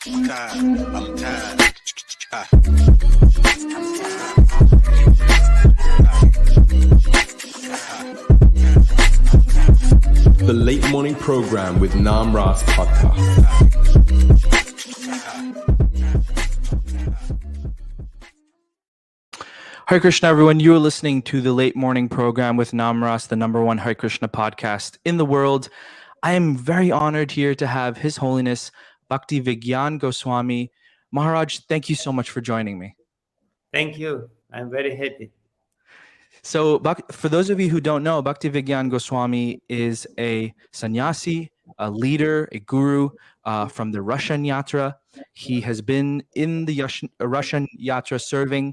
I'm tired. The Late Morning Program with Nam Ras Podcast. Hare Krishna, everyone. You're listening to the Late Morning Program with Nam Ras, the #1 Hare Krishna podcast in the world. I am very honored here to have His Holiness Bhakti Vijnana Goswami. Maharaj, thank you so much for joining me. Thank you. I'm very happy. So, for those of you who don't know, Bhakti Vijnana Goswami is a sannyasi, a leader, a guru from the Russian yatra. He has been in the Russian yatra serving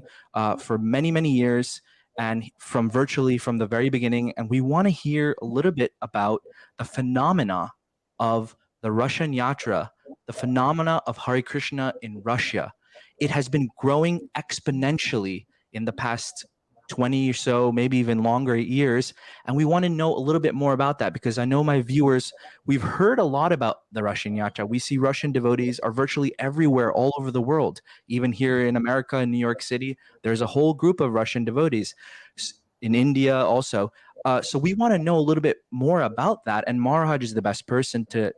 for many, many years, and virtually from the very beginning. And we want to hear a little bit about the phenomena of the Russian yatra, the phenomena of Hare Krishna in Russia. It has been growing exponentially in the past 20 or so, maybe even longer years. And we want to know a little bit more about that, because I know my viewers, we've heard a lot about the Russian yatra. We see Russian devotees are virtually everywhere, all over the world. Even here in America, in New York City, there's a whole group of Russian devotees. In India also. So we want to know a little bit more about that. And Maharaj is the best person to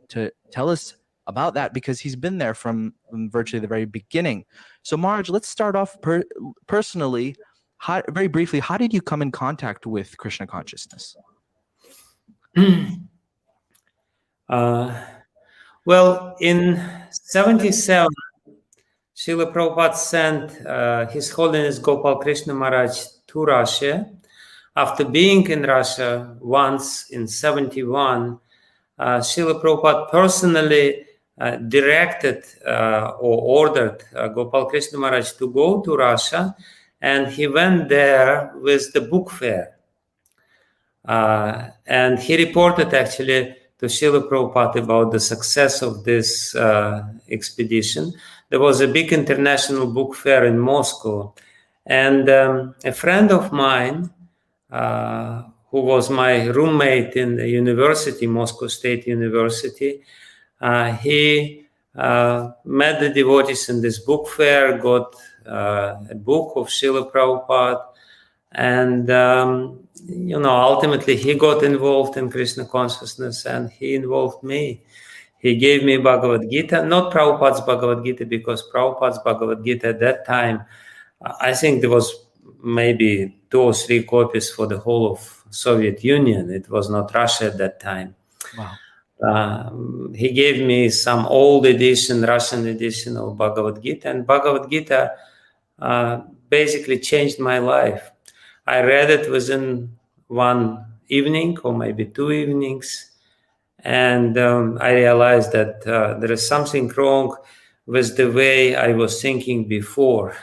tell us about that, because he's been there from virtually the very beginning. So Maharaj, let's start off personally. Very briefly, how did you come in contact with Krishna Consciousness? Well, in 77, Srila Prabhupada sent His Holiness Gopal Krishna Maharaj to Russia. After being in Russia once in 71, Srila Prabhupada personally directed or ordered Gopal Krishna Maharaj to go to Russia, and he went there with the book fair. And he reported actually to Srila Prabhupada about the success of this expedition. There was a big international book fair in Moscow. And a friend of mine, who was my roommate in the university, Moscow State University, he met the devotees in this book fair, got a book of Srila Prabhupada, and ultimately he got involved in Krishna Consciousness, and he involved me. He gave me Bhagavad Gita, not Prabhupada's Bhagavad Gita, because Prabhupada's Bhagavad Gita at that time, I think there was maybe 2 or 3 copies for the whole of Soviet Union. It was not Russia at that time. Wow. He gave me some old edition, Russian edition of Bhagavad Gita, and Bhagavad Gita basically changed my life. I read it within one evening or maybe 2 evenings, and I realized that there is something wrong with the way I was thinking before.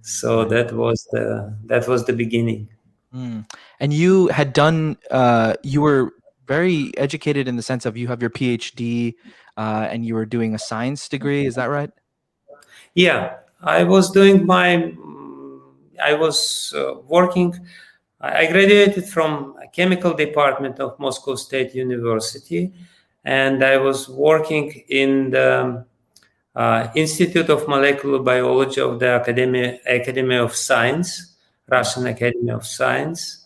So that was the beginning. And you had done, you were very educated in the sense of you have your PhD and you were doing a science degree. Is that right? Yeah, I was doing working. I graduated from a chemical department of Moscow State University, and I was working in the Institute of Molecular Biology of the Academy of Science, Russian Academy of Science,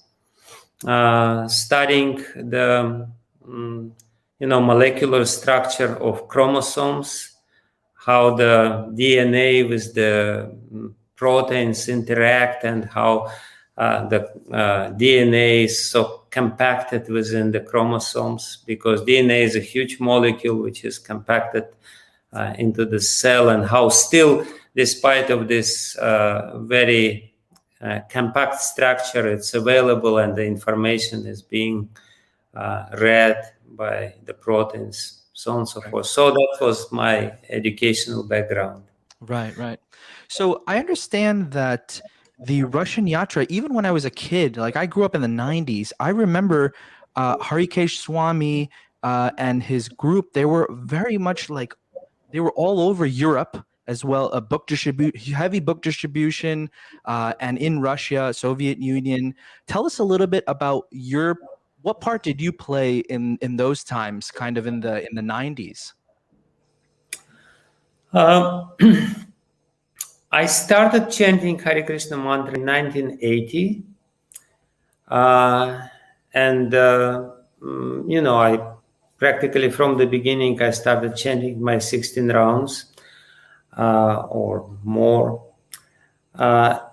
studying the molecular structure of chromosomes, how the DNA with the proteins interact, and how the DNA is so compacted within the chromosomes, because DNA is a huge molecule which is compacted into the cell, and how still, despite of this very compact structure, it's available and the information is being read by the proteins, so on and so forth. So that was my educational background. Right. So I understand that the Russian yatra, even when I was a kid, like I grew up in the 90s, I remember Harikesa Swami and his group, they were very much like, they were all over Europe as well, heavy book distribution, and in Russia, Soviet Union. Tell us a little bit about what part did you play in those times, kind of in the 90s? I started chanting Hare Krishna mantra in 1980. I practically from the beginning, I started chanting my 16 rounds or more. At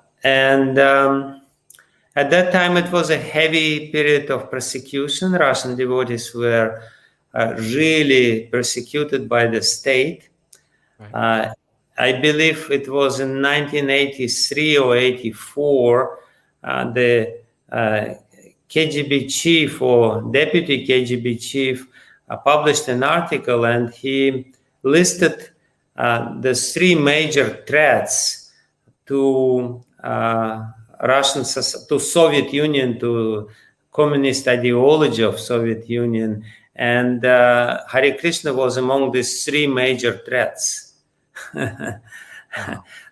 that time, it was a heavy period of persecution. Russian devotees were really persecuted by the state. Right. I believe it was in 1983 or 84, the KGB chief or deputy KGB chief published an article, and he listed the three major threats to to Soviet Union, to communist ideology of Soviet Union, and Hare Krishna was among these three major threats. Wow.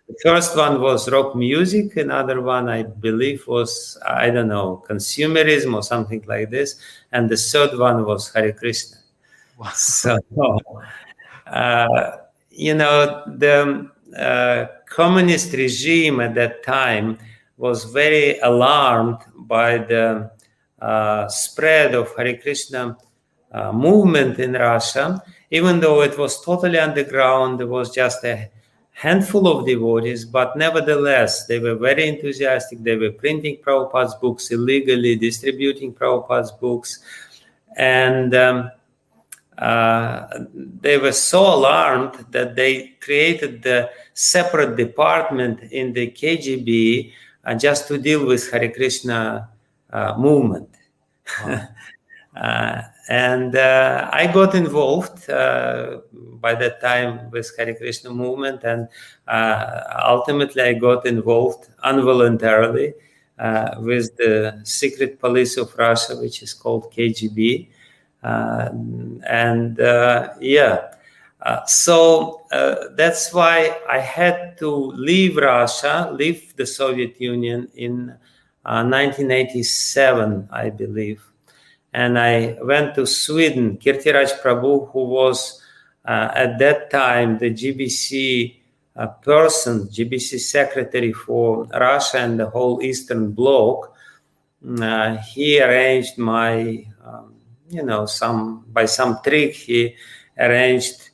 The first one was rock music. Another one, I believe, was, I don't know, consumerism or something like this. And the third one was Hare Krishna. Wow. So, the communist regime at that time was very alarmed by the spread of Hare Krishna movement in Russia. Even though it was totally underground, there was just a handful of devotees, but nevertheless, they were very enthusiastic. They were printing Prabhupada's books illegally, distributing Prabhupada's books. And they were so alarmed that they created the separate department in the KGB just to deal with Hare Krishna movement. Wow. And I got involved by that time with Hare Krishna movement, and ultimately I got involved involuntarily with the secret police of Russia, which is called KGB. So that's why I had to leave Russia, leave the Soviet Union in 1987, I believe. And I went to Sweden. Kirtiraj Prabhu, who was at that time the GBC GBC secretary for Russia and the whole Eastern Bloc, he arranged my, by some trick, he arranged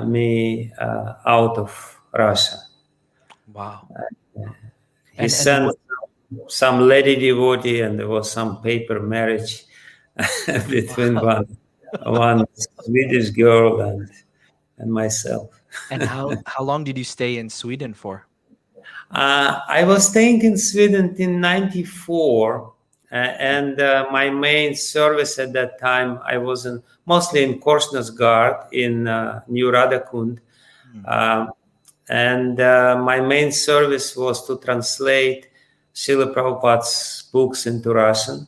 me out of Russia. Wow. He sent some lady devotee, and there was some paper marriage between one Swedish girl and myself. And how long did you stay in Sweden for? I was staying in Sweden in 94, and my main service at that time, I was mostly in Korsnäs Guard in New Radakund. And my main service was to translate Srila Prabhupada's books into Russian,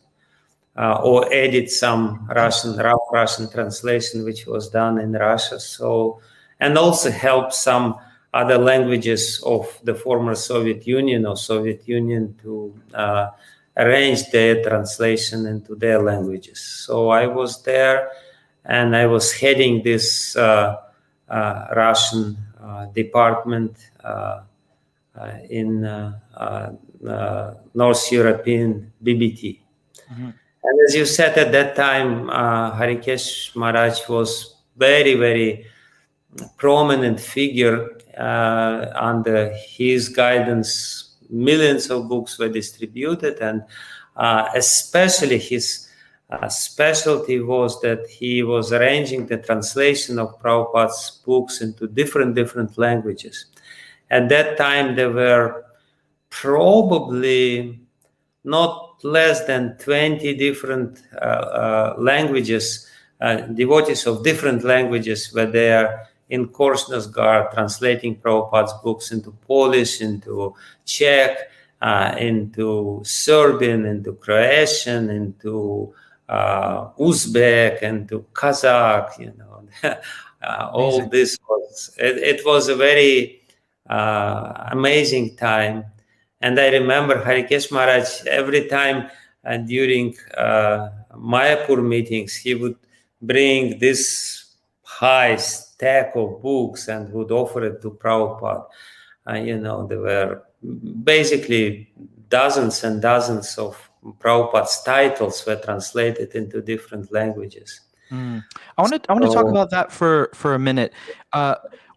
or edit some rough Russian translation, which was done in Russia. So, and also help some other languages of the former Soviet Union or Soviet Union to arrange their translation into their languages. So I was there, and I was heading this Russian department in North European BBT. Mm-hmm. And as you said, at that time, Harikesa Maharaj was very, very prominent figure. Under his guidance, millions of books were distributed, and especially his specialty was that he was arranging the translation of Prabhupada's books into different languages. At that time, there were probably not less than 20 different languages, devotees of different languages were there in Korsnäs Guard, translating Prabhupada's books into Polish, into Czech, into Serbian, into Croatian, into Uzbek, into Kazakh. All this was, it was a very amazing time. And I remember Harikesa Maharaj, every time during Mayapur meetings, he would bring this stack of books and would offer it to Prabhupada. There were basically dozens and dozens of Prabhupada's titles were translated into different languages. I want to talk about that for a minute.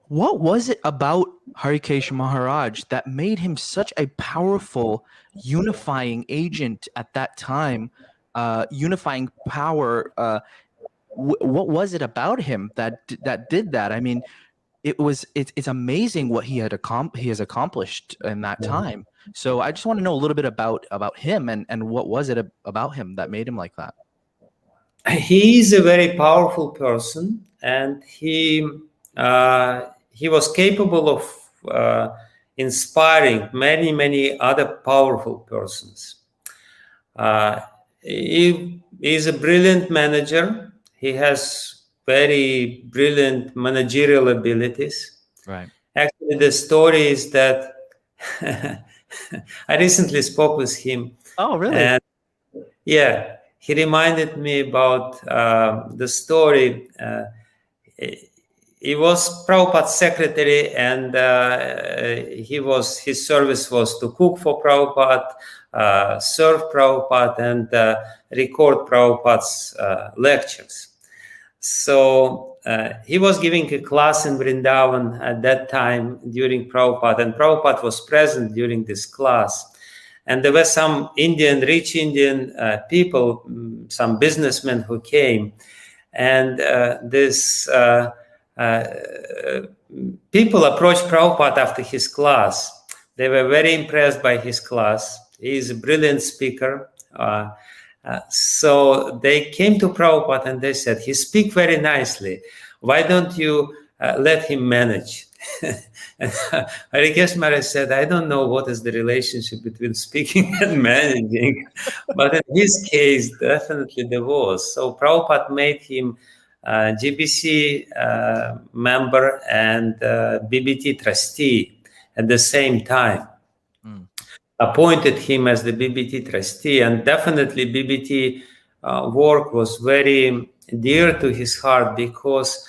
What was it about Harikesa Maharaj that made him such a powerful unifying agent at that time, unifying power? What was it about him that did that? I mean, it's amazing what he has accomplished in that time. So I just want to know a little bit about him and what was it about him that made him like that? He is a very powerful person, and he was capable of inspiring many other powerful persons. He is a brilliant manager. He has very brilliant managerial abilities. Right. Actually, the story is that I recently spoke with him. Oh, really? And yeah, he reminded me about the story. He was Prabhupada's secretary, and his service was to cook for Prabhupada, serve Prabhupada, and record Prabhupada's lectures. So he was giving a class in Vrindavan at that time during Prabhupada, and Prabhupada was present during this class. And there were some rich Indian people, some businessmen who came, and this people approached Prabhupada after his class. They were very impressed by his class. He is a brilliant speaker. So they came to Prabhupada and they said, he speaks very nicely. Why don't you let him manage? Harikesa Maharaj said, I don't know what is the relationship between speaking and managing, but in his case, definitely there was. So Prabhupada made him GBC member and BBT trustee at the same time. Appointed him as the BBT trustee, and definitely BBT work was very dear to his heart because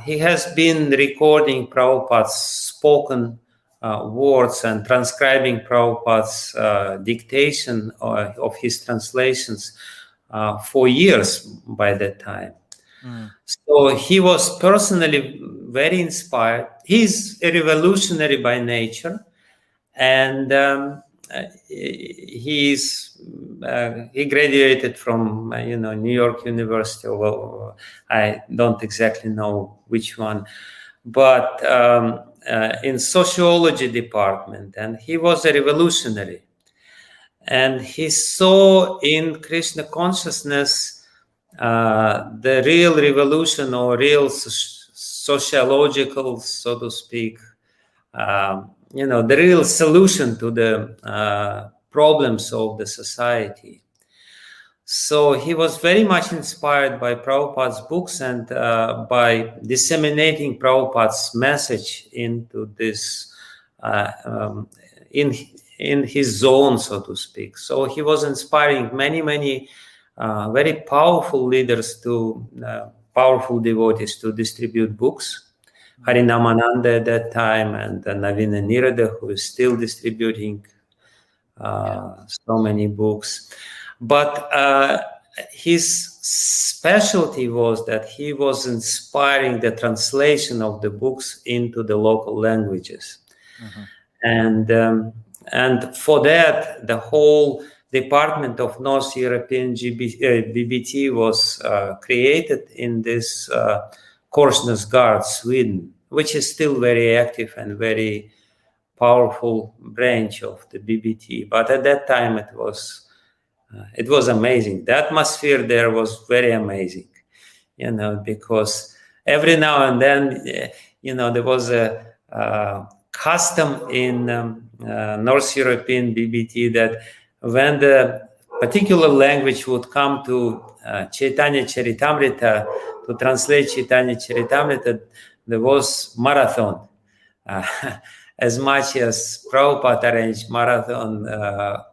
he has been recording Prabhupada's spoken words and transcribing Prabhupada's dictation of his translations for years by that time. So he was personally very inspired. He's a revolutionary by nature, and he graduated from New York University. Well, I don't exactly know which one, but in sociology department, and he was a revolutionary, and he saw in Krishna consciousness the real revolution or real sociological, so to speak, the real solution to the problems of the society. So he was very much inspired by Prabhupada's books and by disseminating Prabhupada's message into this, in his zone, so to speak. So he was inspiring many very powerful leaders powerful devotees to distribute books. Harinamananda at that time, and Navina Nirada, who is still distributing so many books. But his specialty was that he was inspiring the translation of the books into the local languages. And for that, the whole Department of North European BBT was created in this Korsnäsgård, Sweden, which is still very active and very powerful branch of the BBT. But at that time, it was amazing. The atmosphere there was very amazing, because every now and then, there was a custom in North European BBT that when the particular language would come to Chaitanya Charitamrita, to translate Chaitanya Charitamrita, there was marathon. as much as Prabhupada arranged marathon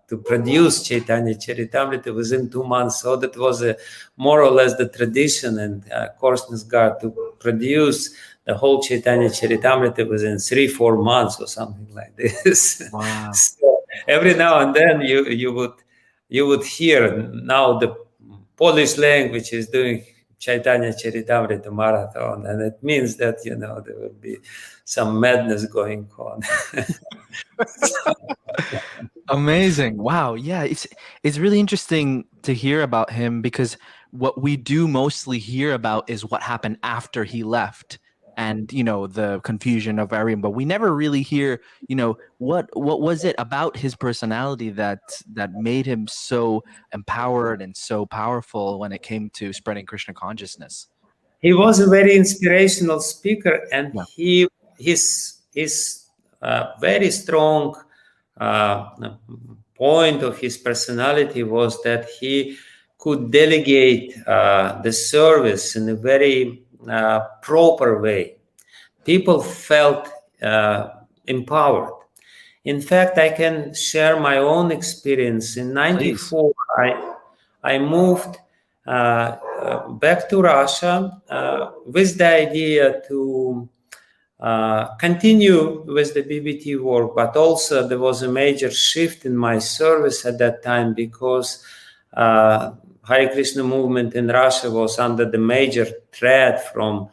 to produce Chaitanya Charitamrita within 2 months. So that was more or less the tradition and Consciousness God to produce the whole Chaitanya Charitamrita within 3-4 months or something like this. Wow. So every now and then you would hear now the Polish language is doing Chaitanya Charitamrita marathon, and it means that there will be some madness going on. Amazing. Wow. Yeah, it's really interesting to hear about him, because what we do mostly hear about is what happened after he left, and the confusion of everyone, but we never really hear what was it about his personality that made him so empowered and so powerful when it came to spreading Krishna consciousness. He was a very inspirational speaker, and Yeah. his very strong point of his personality was that he could delegate the service in a very proper way. People felt empowered. In fact, I can share my own experience. In '94, I moved back to Russia with the idea to continue with the BBT work, but also there was a major shift in my service at that time, because Hare Krishna movement in Russia was under the major threat from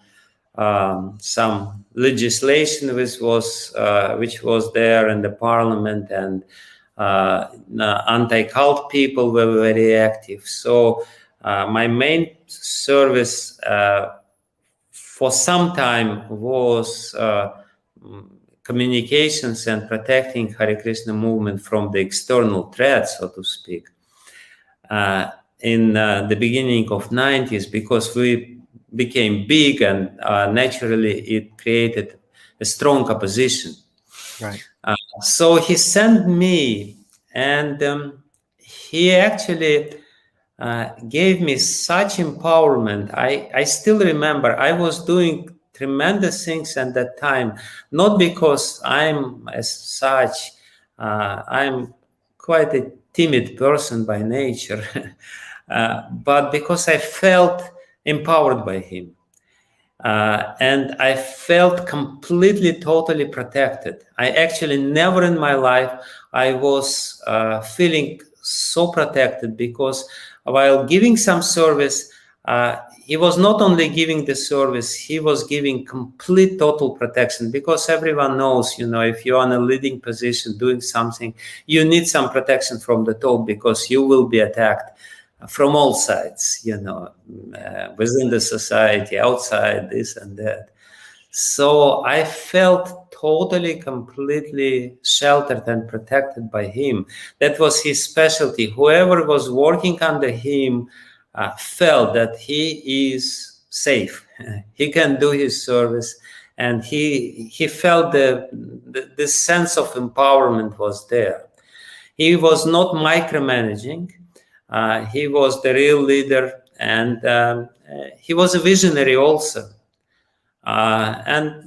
some legislation which was there in the parliament, and anti-cult people were very active. So my main service for some time was communications and protecting Hare Krishna movement from the external threats, so to speak. In the beginning of '90s, because we became big, and naturally it created a strong opposition. Right. So he sent me, and he actually gave me such empowerment. I still remember I was doing tremendous things at that time, not because I'm as such, I'm quite a timid person by nature, but because I felt empowered by him. And I felt completely, totally protected. I actually never in my life I was feeling so protected, because while giving some service, he was not only giving the service, he was giving complete, total protection, because everyone knows, if you're in a leading position doing something, you need some protection from the top, because you will be attacked from all sides, within the society, outside, this and that. So I felt totally, completely sheltered and protected by him. That was his specialty. Whoever was working under him felt that he is safe. He can do his service, and he felt the sense of empowerment was there. He was not micromanaging. He was the real leader, and he was a visionary also. And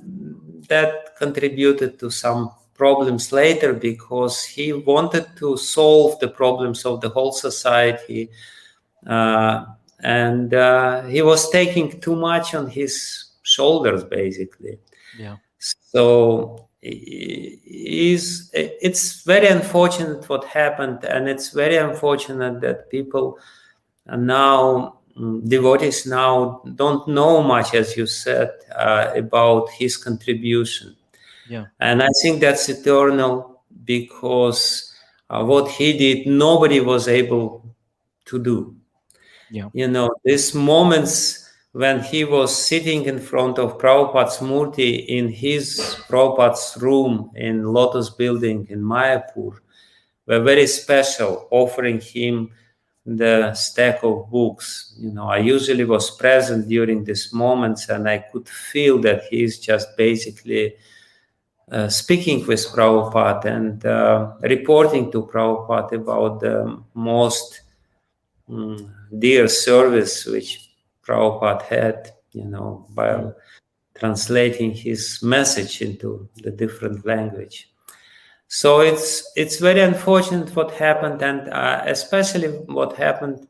that contributed to some problems later, because he wanted to solve the problems of the whole society. And he was taking too much on his shoulders, basically. Yeah. So it's very unfortunate what happened, and it's very unfortunate that people now, devotees now, don't know much, as you said, about his contribution. Yeah. And I think that's eternal, because what he did, nobody was able to do. Yeah. These moments when he was sitting in front of Prabhupada's Murti in his Prabhupada's room in Lotus Building in Mayapur were very special, offering him the stack of books. I usually was present during these moments, and I could feel that he's just basically speaking with Prabhupada and reporting to Prabhupada about the most dear service which Prabhupada had, by translating his message into the different language. So it's very unfortunate what happened, and especially what happened,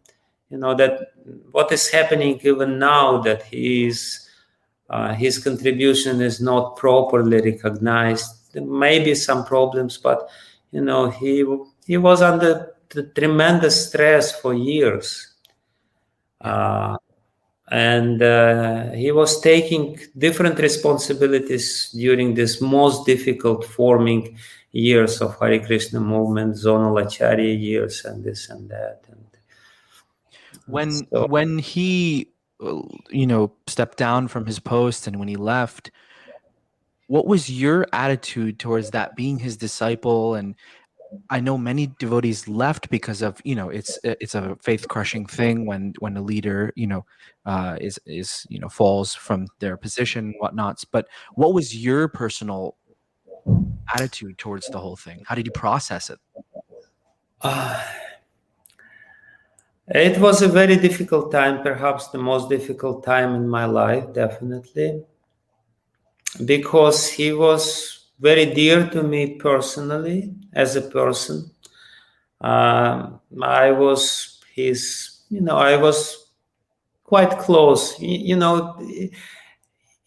that what is happening even now, that his contribution is not properly recognized. There may be some problems, but he was under tremendous stress for years, and he was taking different responsibilities during this most difficult forming years of Hare Krishna movement, zonal acharya years, and this and that. And when he stepped down from his post and when he left, what was your attitude towards that, being his disciple? And I know many devotees left because of it's a faith crushing thing when a leader is falls from their position and whatnots. But what was your personal attitude towards the whole thing? How did you process it? It was a very difficult time, perhaps the most difficult time in my life, definitely, because he was very dear to me personally as a person. I was I was quite close. He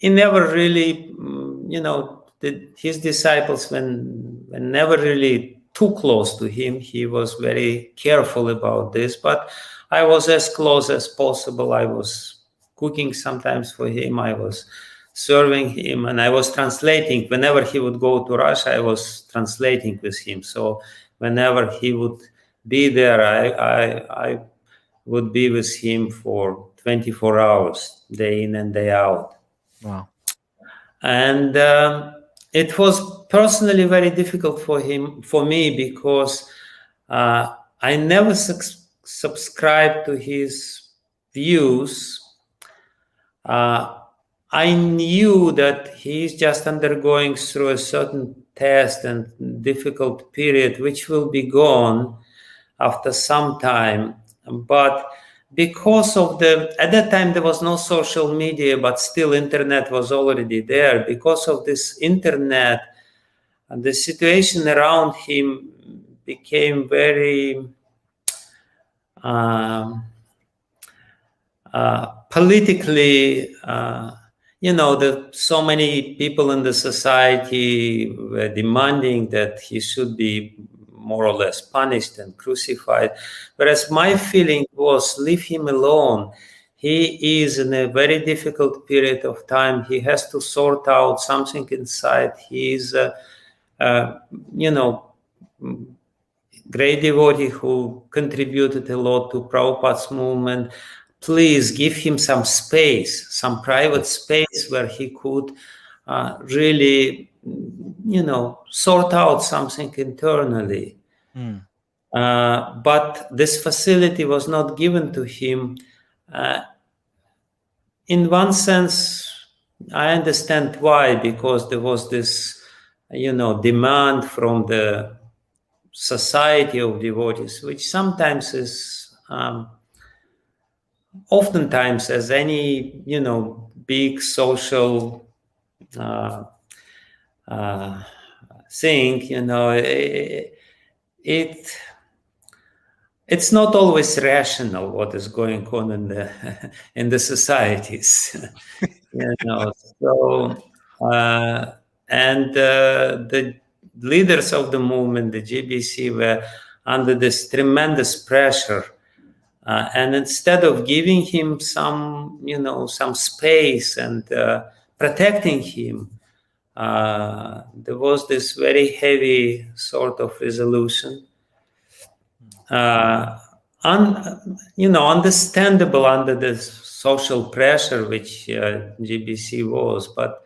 never really, his disciples were never really too close to him. He was very careful about this, but I was as close as possible. I was cooking sometimes for him. I was serving him, and I was translating. Whenever he would go to Russia, I was translating with him. So whenever he would be there, I would be with him for 24 hours, day in and day out. Wow. And it was personally very difficult for me, because I never subscribed to his views. I knew that he's just undergoing through a certain test and difficult period, which will be gone after some time. But because of at that time there was no social media, but still internet was already there. Because of this internet, and the situation around him became very politically, so many people in the society were demanding that he should be more or less punished and crucified. Whereas my feeling was, leave him alone. He is in a very difficult period of time. He has to sort out something inside. He is, great devotee who contributed a lot to Prabhupada's movement. Please give him some space, some private space where he could really, sort out something internally. But this facility was not given to him. In one sense, I understand why, because there was this, demand from the society of devotees, which sometimes is, oftentimes, as any, big social thing, it's not always rational what is going on in the societies. So and the leaders of the movement, the GBC, were under this tremendous pressure, and instead of giving him some space and protecting him, there was this very heavy sort of resolution. Understandable under the social pressure which GBC was, but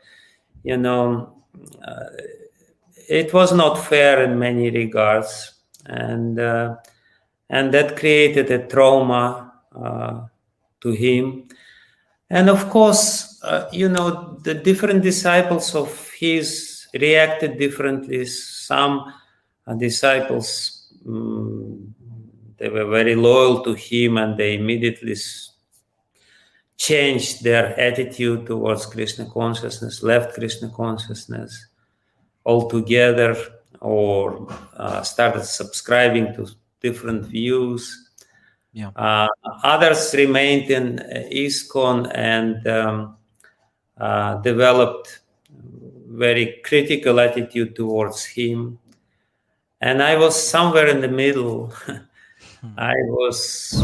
it was not fair in many regards, and that created a trauma to him. And of course, the different disciples of his reacted differently. Some disciples, they were very loyal to him, and they immediately changed their attitude towards Krishna consciousness, left Krishna consciousness altogether, or started subscribing to different views. Yeah. Others remained in ISKCON and developed very critical attitude towards him. And I was somewhere in the middle. I was,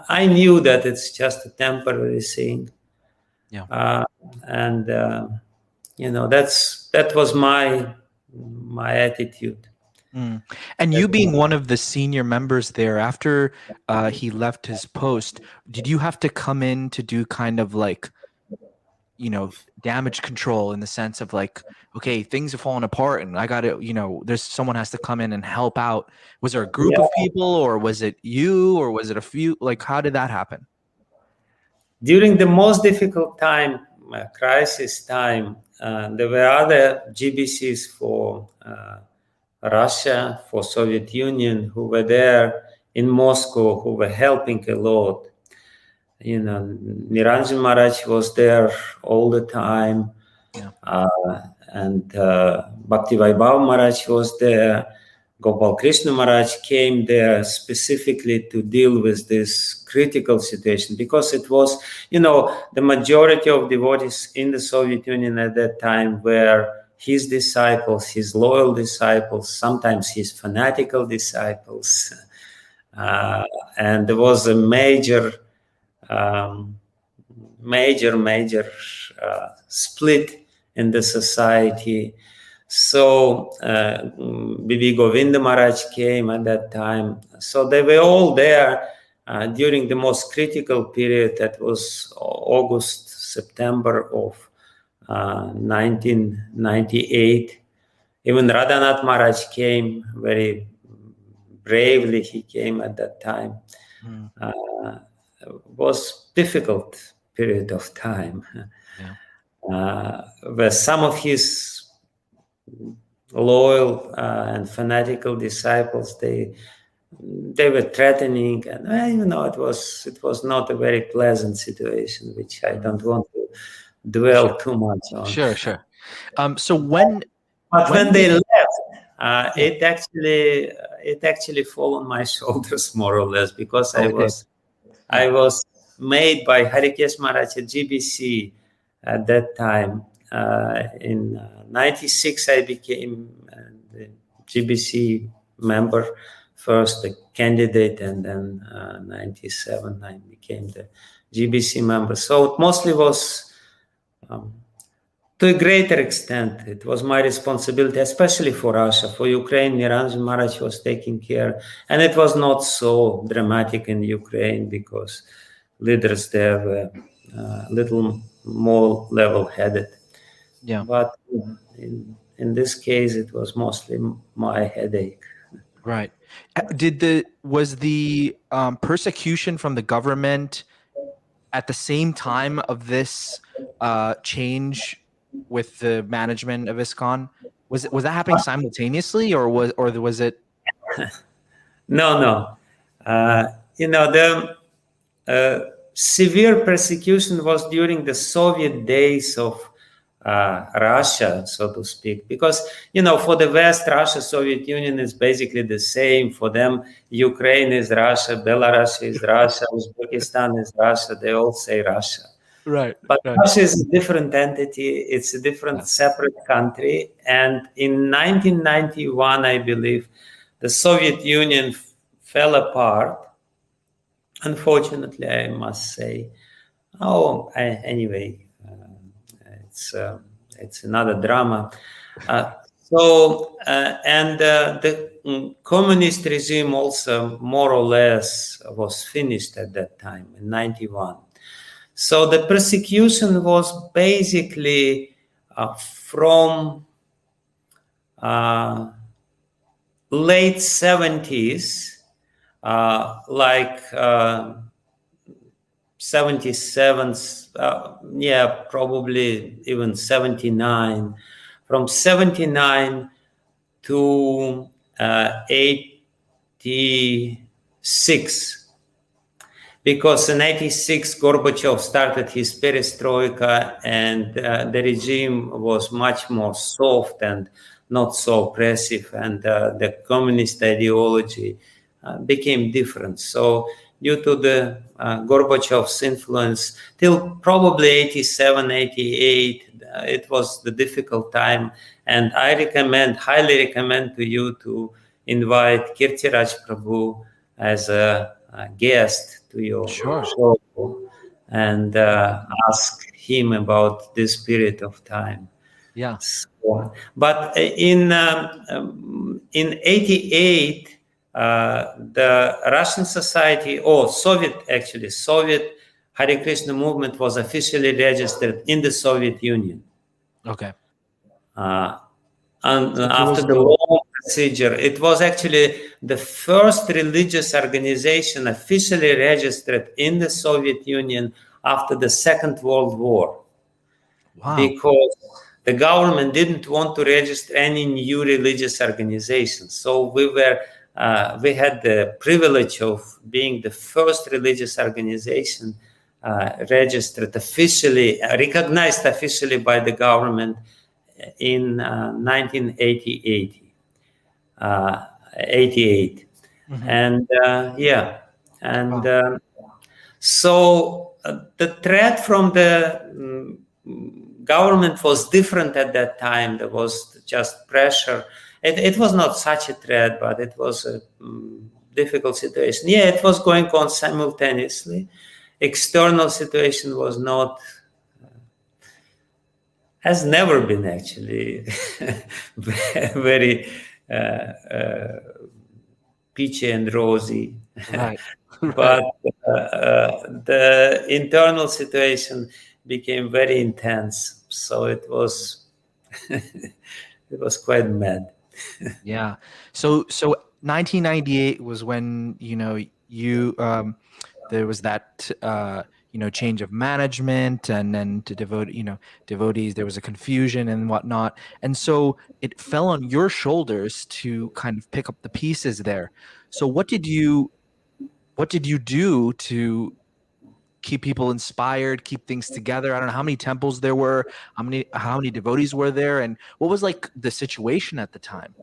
I knew that it's just a temporary thing. Yeah. That was my attitude. And you being one of the senior members there, after he left his post, did you have to come in to do kind of like, damage control, in the sense of like, okay, things are falling apart and I got to, there's someone has to come in and help out? Was there a group of people, or was it you, or was it a few? Like, how did that happen? During the most difficult time, crisis time, there were other GBCs for Russia, for Soviet Union, who were there in Moscow, who were helping a lot. Niranjan Maharaj was there all the time. Yeah. And Bhakti Vaibhav Maharaj was there. Gopal Krishna Maharaj came there specifically to deal with this critical situation, because it was, the majority of devotees in the Soviet Union at that time were his disciples, his loyal disciples, sometimes his fanatical disciples. And there was a major split in the society. So Bibi Govinda Maharaj came at that time. So they were all there during the most critical period. That was August, September of 1998. Even Radhanath Maharaj came very bravely. He came at that time. It was difficult period of time. Yeah. Where some of his loyal and fanatical disciples, they were threatening, and it was not a very pleasant situation, which I don't want to dwell too much on. Sure. So when they left, it actually fell on my shoulders, more or less, because I was made by Harikesa Maharaj at GBC at that time. In 96, I became the GBC member, first the candidate, and then 97, I became the GBC member. So it mostly was, to a greater extent, it was my responsibility, especially for Russia. For Ukraine, Niranjan Maharaj was taking care. And it was not so dramatic in Ukraine, because leaders there were a little more level-headed. Yeah. But in this case, it was mostly my headache. Right. Was the persecution from the government at the same time of this change with the management of ISKCON? Was that happening simultaneously, or was it? No. The severe persecution was during the Soviet days of Russia, so to speak, because for the West, Russia, Soviet Union is basically the same. For them, Ukraine is Russia, Belarus is Russia, Uzbekistan is Russia. They all say Russia. Right. But Russia is a different entity. It's a different, separate country. And in 1991, I believe, the Soviet Union fell apart. Unfortunately, I must say. Anyway, it's another drama. The communist regime also more or less was finished at that time in 91. So the persecution was basically from late 70s, like 77, probably even 79, from 79 to 86. because in 86 Gorbachev started his perestroika, and the regime was much more soft and not so oppressive, and the communist ideology became different. So due to the Gorbachev's influence, till probably 87, 88, it was the difficult time. And I highly recommend to you to invite Kirtiraj Prabhu as a guest to your show and ask him about this period of time. Yeah. So, but in 88, the Russian society, Soviet Hare Krishna movement was officially registered in the Soviet Union. Okay. And after the long procedure, it was actually the first religious organization officially registered in the Soviet Union after the Second World War. Wow. Because the government didn't want to register any new religious organizations. So we had the privilege of being the first religious organization registered officially, recognized officially by the government in 1988. And so the threat from the government was different at that time. There was just pressure. It was not such a threat, but it was a difficult situation. Yeah, it was going on simultaneously. External situation was not, has never been actually very peachy and rosy. Right. But the internal situation became very intense. So it was it was quite mad. Yeah. So 1998 was when there was that change of management, and then to devotees, there was a confusion and whatnot, and so it fell on your shoulders to kind of pick up the pieces there. So what did you do to keep people inspired, keep things together? I don't know how many temples there were, how many devotees were there, and what was like the situation at the time?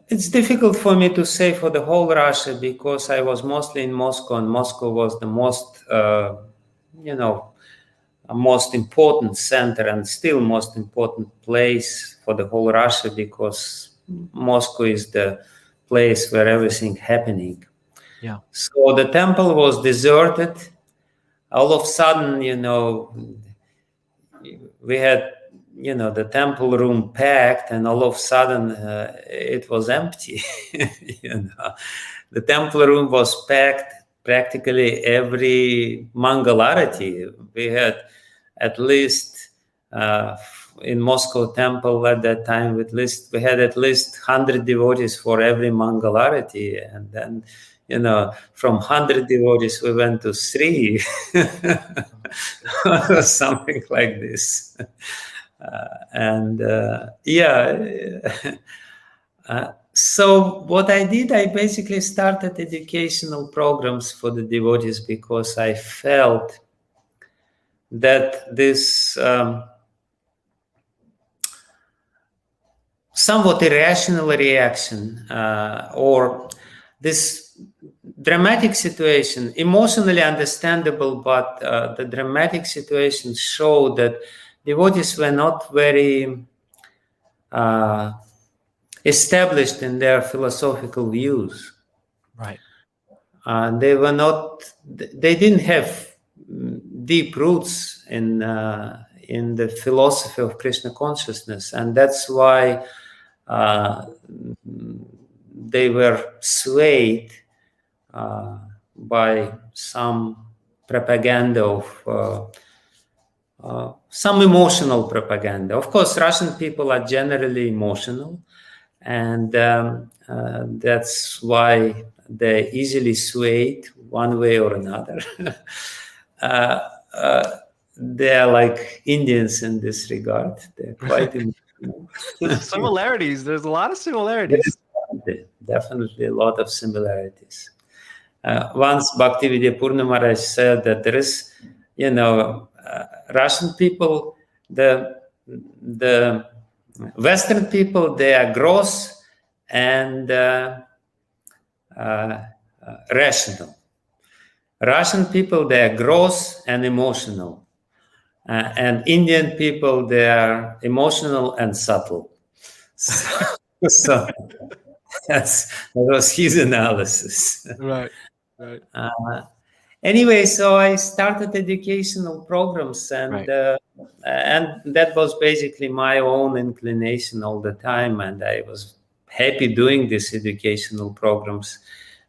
It's difficult for me to say for the whole Russia, because I was mostly in Moscow, and Moscow was the most, most important center, and still most important place for the whole Russia, because Moscow is the place where everything happening. Yeah. So the temple was deserted. All of a sudden, we had, the temple room packed, and all of a sudden it was empty. The temple room was packed practically every Mangalarati. We had at least in Moscow temple at that time, we had at least 100 devotees for every Mangalarati, and then from 100 devotees we went to 3, something like this. So what I did, I basically started educational programs for the devotees, because I felt that this somewhat irrational reaction, or this dramatic situation, emotionally understandable, but the dramatic situation showed that devotees were not very established in their philosophical views. Right. They didn't have deep roots in the philosophy of Krishna consciousness, and that's why they were swayed by some propaganda of some emotional propaganda. Of course, Russian people are generally emotional, and that's why they're easily swayed one way or another. They're like Indians in this regard. They're quite emotional. Similarities. There's a lot of similarities. definitely a lot of similarities. Once Bhaktivedanta Purna Maharaj said that there is, Russian people, the Western people, they are gross and rational. Russian people, they are gross and emotional. And Indian people, they are emotional and subtle. So that was his analysis. Right. Anyway, so I started educational programs, and that was basically my own inclination all the time, and I was happy doing these educational programs.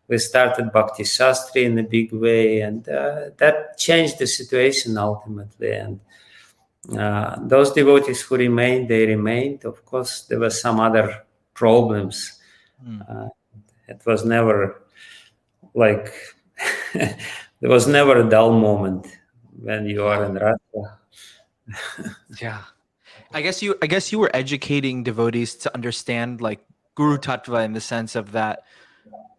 We started Bhakti Shastri in a big way, and that changed the situation ultimately. And those devotees who remained, they remained. Of course, there were some other problems. It was never like there was never a dull moment when you are in Russia. Yeah. I guess you were educating devotees to understand like Guru Tattva in the sense of that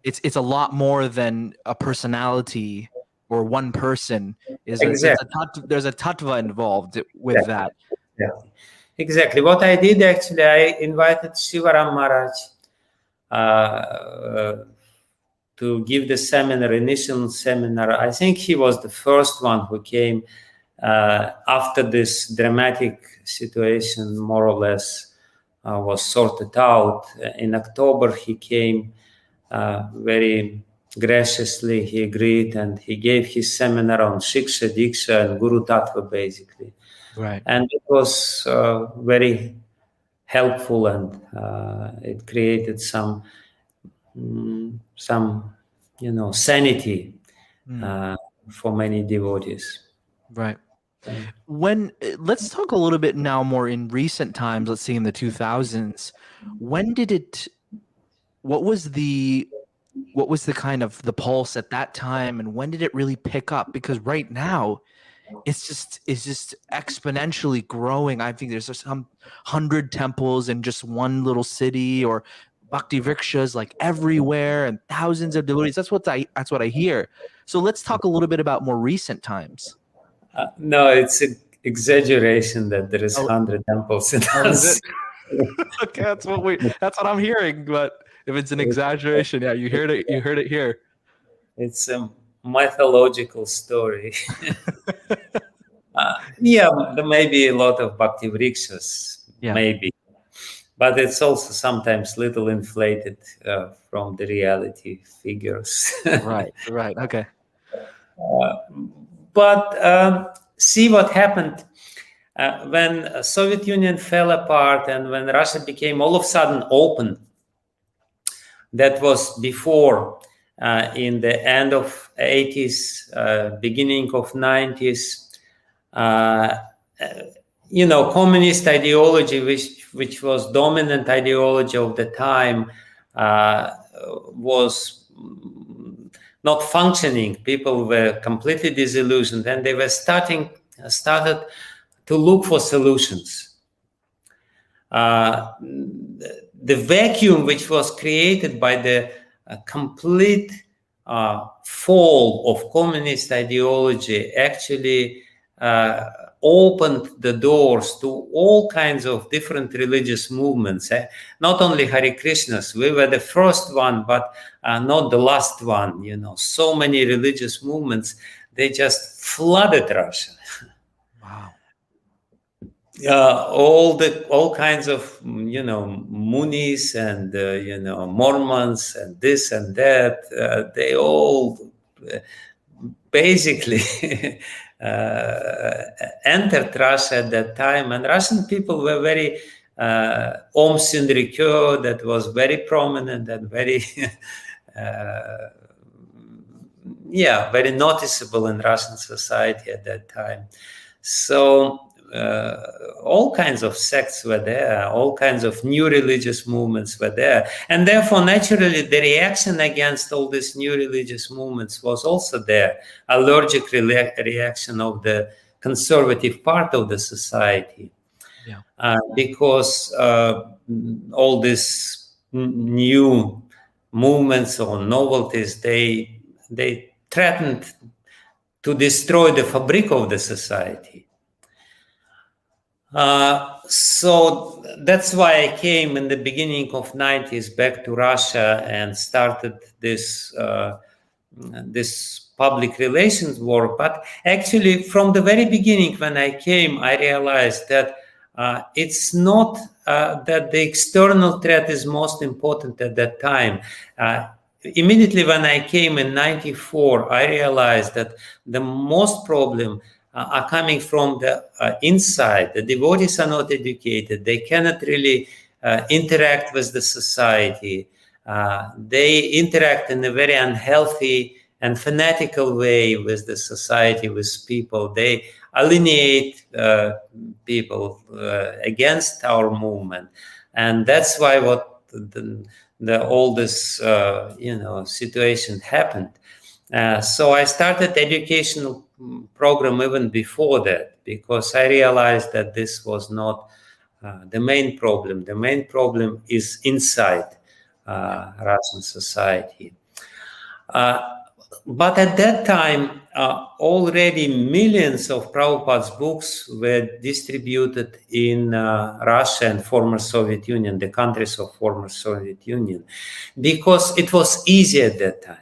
it's a lot more than a personality or one person. There's a tattva involved with that. Yeah, exactly. What I did actually, I invited Shivaram Maharaj to give the seminar, initial seminar. I think he was the first one who came after this dramatic situation, more or less, was sorted out. In October, he came very graciously. He agreed, and he gave his seminar on Shiksha, Diksha, and Guru Tattva, basically. Right. And it was very helpful, and it created some sanity for many devotees. Right. Let's talk a little bit now more in recent times, let's say in the 2000s. What was the kind of the pulse at that time, and when did it really pick up? Because right now it's just exponentially growing. I think there's some 100 temples in just one little city, or bhakti vrikshas like everywhere, and thousands of devotees. That's what I hear. So let's talk a little bit about more recent times. No, it's an exaggeration that there is 100 temples in us. Okay, that's what I'm hearing. But if it's an exaggeration, yeah, you heard it here. It's a mythological story. There may be a lot of bhakti vrikshas, maybe, but it's also sometimes little inflated from the reality figures. Right, okay. But see what happened when Soviet Union fell apart and when Russia became all of a sudden open. That was before, in the end of 80s, beginning of 90s. Communist ideology, which was dominant ideology of the time, was not functioning. People were completely disillusioned, and they were started to look for solutions. The vacuum which was created by the complete fall of communist ideology actually opened the doors to all kinds of different religious movements. Not only Hare Krishnas, we were the first one, but not the last one. So many religious movements, they just flooded Russia. Wow. All kinds of Munis and Mormons and this and that, they all basically entered Russia at that time, and Russian people were very Om Sindrikyo, that was very prominent and very very noticeable in Russian society at that time. So all kinds of sects were there, all kinds of new religious movements were there. And therefore, naturally, the reaction against all these new religious movements was also there, allergic reaction of the conservative part of the society. Because all these new movements or novelties, they threatened to destroy the fabric of the society. So that's why I came in the beginning of 90s back to Russia and started this this public relations work. But actually, from the very beginning, when I came, I realized that it's not that the external threat is most important at that time. Immediately when I came in 94, I realized that the most problem are coming from the inside. The devotees are not educated. They cannot really interact with the society. They interact in a very unhealthy and fanatical way with the society, with people. They alienate people against our movement. And that's why what all this situation happened. So I started educational program even before that, because I realized that this was not the main problem. The main problem is inside Russian society. But at that time, already millions of Prabhupada's books were distributed in Russia and former Soviet Union, the countries of former Soviet Union, because it was easy at that time.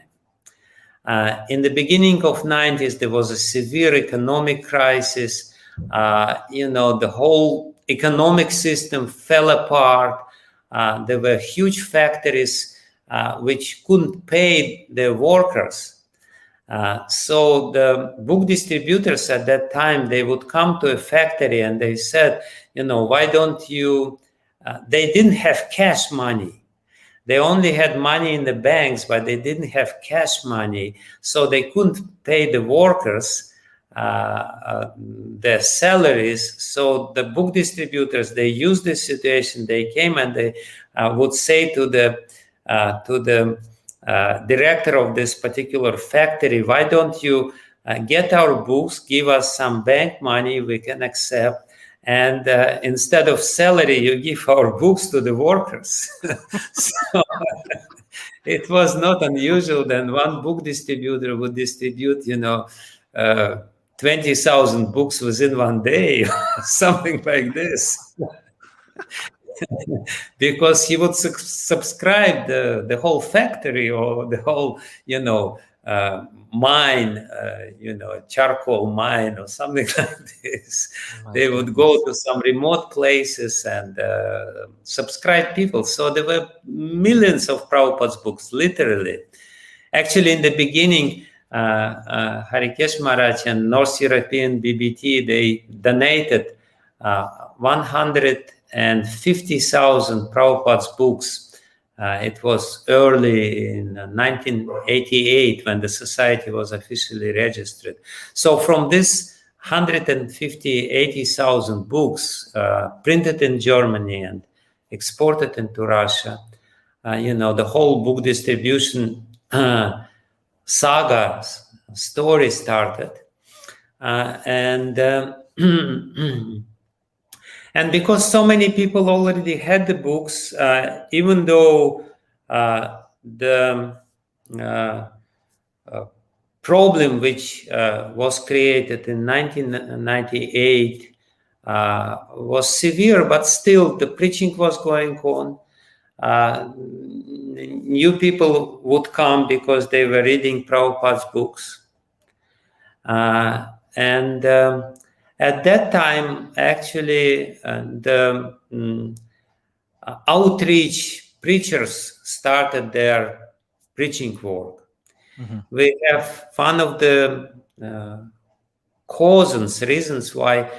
In the beginning of 90s, there was a severe economic crisis. The whole economic system fell apart. There were huge factories which couldn't pay their workers. So the book distributors at that time, they would come to a factory and they said, why don't you, they didn't have cash money. They only had money in the banks, but they didn't have cash money. So they couldn't pay the workers their salaries. So the book distributors, they used this situation. They came and they would say to the director of this particular factory, why don't you get our books, give us some bank money we can accept, and instead of salary, you give our books to the workers. So it was not unusual that one book distributor would distribute, 20,000 books within one day, something like this. Because he would subscribe the whole factory or the whole, mine, charcoal mine or something like this. They would go to some remote places and subscribe people. So there were millions of Prabhupada's books, literally. Actually, in the beginning, Harikesa Maharaj and North European BBT, they donated 150,000 Prabhupada's books. It was early in 1988 when the society was officially registered. So from this 80,000 books printed in Germany and exported into Russia, the whole book distribution saga story started. And because so many people already had the books, even though the problem which was created in 1998 was severe, but still the preaching was going on. New people would come because they were reading Prabhupada's books. At that time, actually, the outreach preachers started their preaching work. Mm-hmm. We have one of the reasons why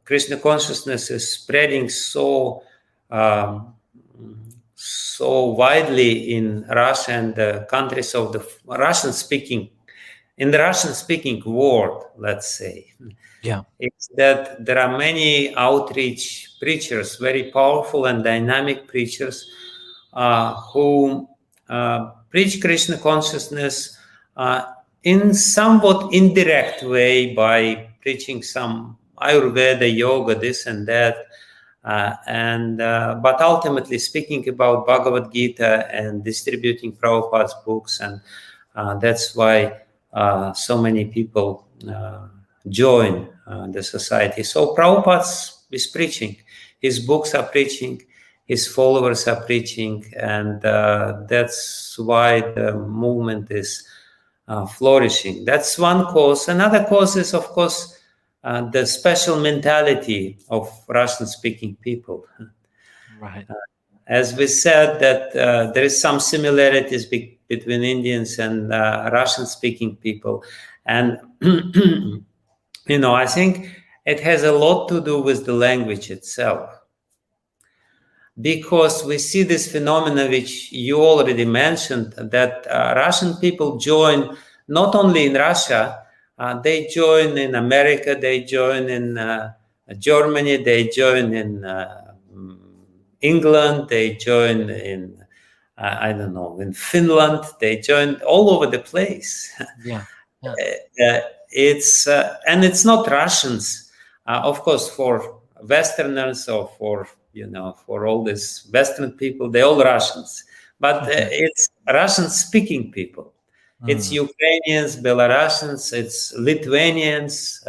Krishna consciousness is spreading so widely in Russia and the countries of the Russian-speaking world, let's say. Yeah, it's that there are many outreach preachers, very powerful and dynamic preachers who preach Krishna consciousness in somewhat indirect way by preaching some Ayurveda, yoga, this and that. But ultimately speaking about Bhagavad Gita and distributing Prabhupada's books, and that's why so many people join the society. So Prabhupada is preaching, his books are preaching, his followers are preaching, and that's why the movement is flourishing. That's one cause. Another cause is, of course, the special mentality of Russian-speaking people. Right. As we said, that there is some similarities between Indians and Russian-speaking people, and I think it has a lot to do with the language itself, because we see this phenomenon which you already mentioned, that Russian people join not only in Russia. They join in America, they join in Germany, they join in England, they join in, I don't know, in Finland, they join all over the place. Yeah. It's and it's not Russians, of course, for Westerners or for all these Western people, they're all Russians, but it's Russian-speaking people. It's Ukrainians, Belarusians, it's Lithuanians,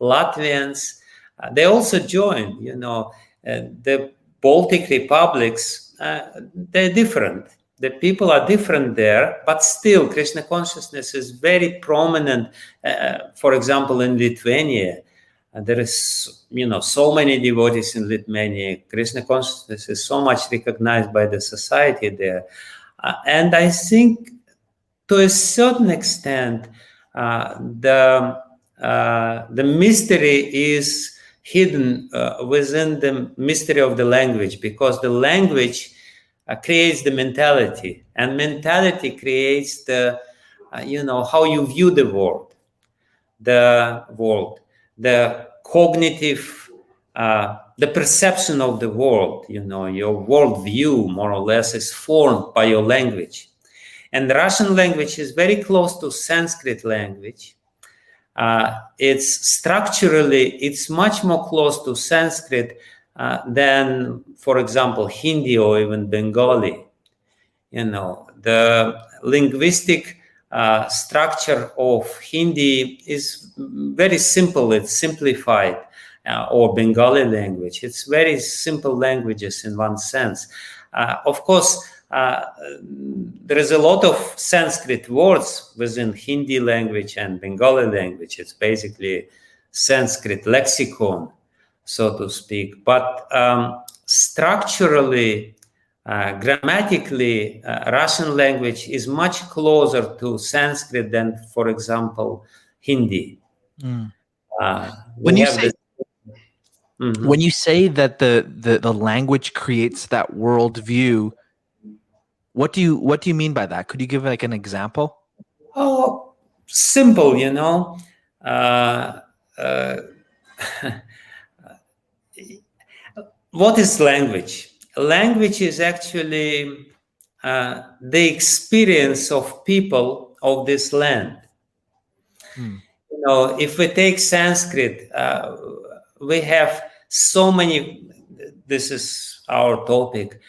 Latvians. They also join. The Baltic republics. They're different. The people are different there, but still, Krishna consciousness is very prominent. For example, in Lithuania, there is, so many devotees in Lithuania. Krishna consciousness is so much recognized by the society there, and I think, to a certain extent, the mystery is hidden within the mystery of the language, because the language creates the mentality, and mentality creates the, how you view the world, the cognitive, the perception of the world. Your world view, more or less, is formed by your language. And the Russian language is very close to Sanskrit language. It's much more close to Sanskrit than, for example, Hindi or even Bengali. The linguistic structure of Hindi is very simple. It's simplified, or Bengali language. It's very simple languages in one sense. Of course, there is a lot of Sanskrit words within Hindi language and Bengali language. It's basically Sanskrit lexicon, so to speak. But structurally, grammatically, Russian language is much closer to Sanskrit than, for example, Hindi. When you say that the language creates that worldview, what do you mean by that? Could you give like an example? Oh, simple, What is language? Language is actually the experience of people of this land. If we take Sanskrit, we have so many, this is our topic,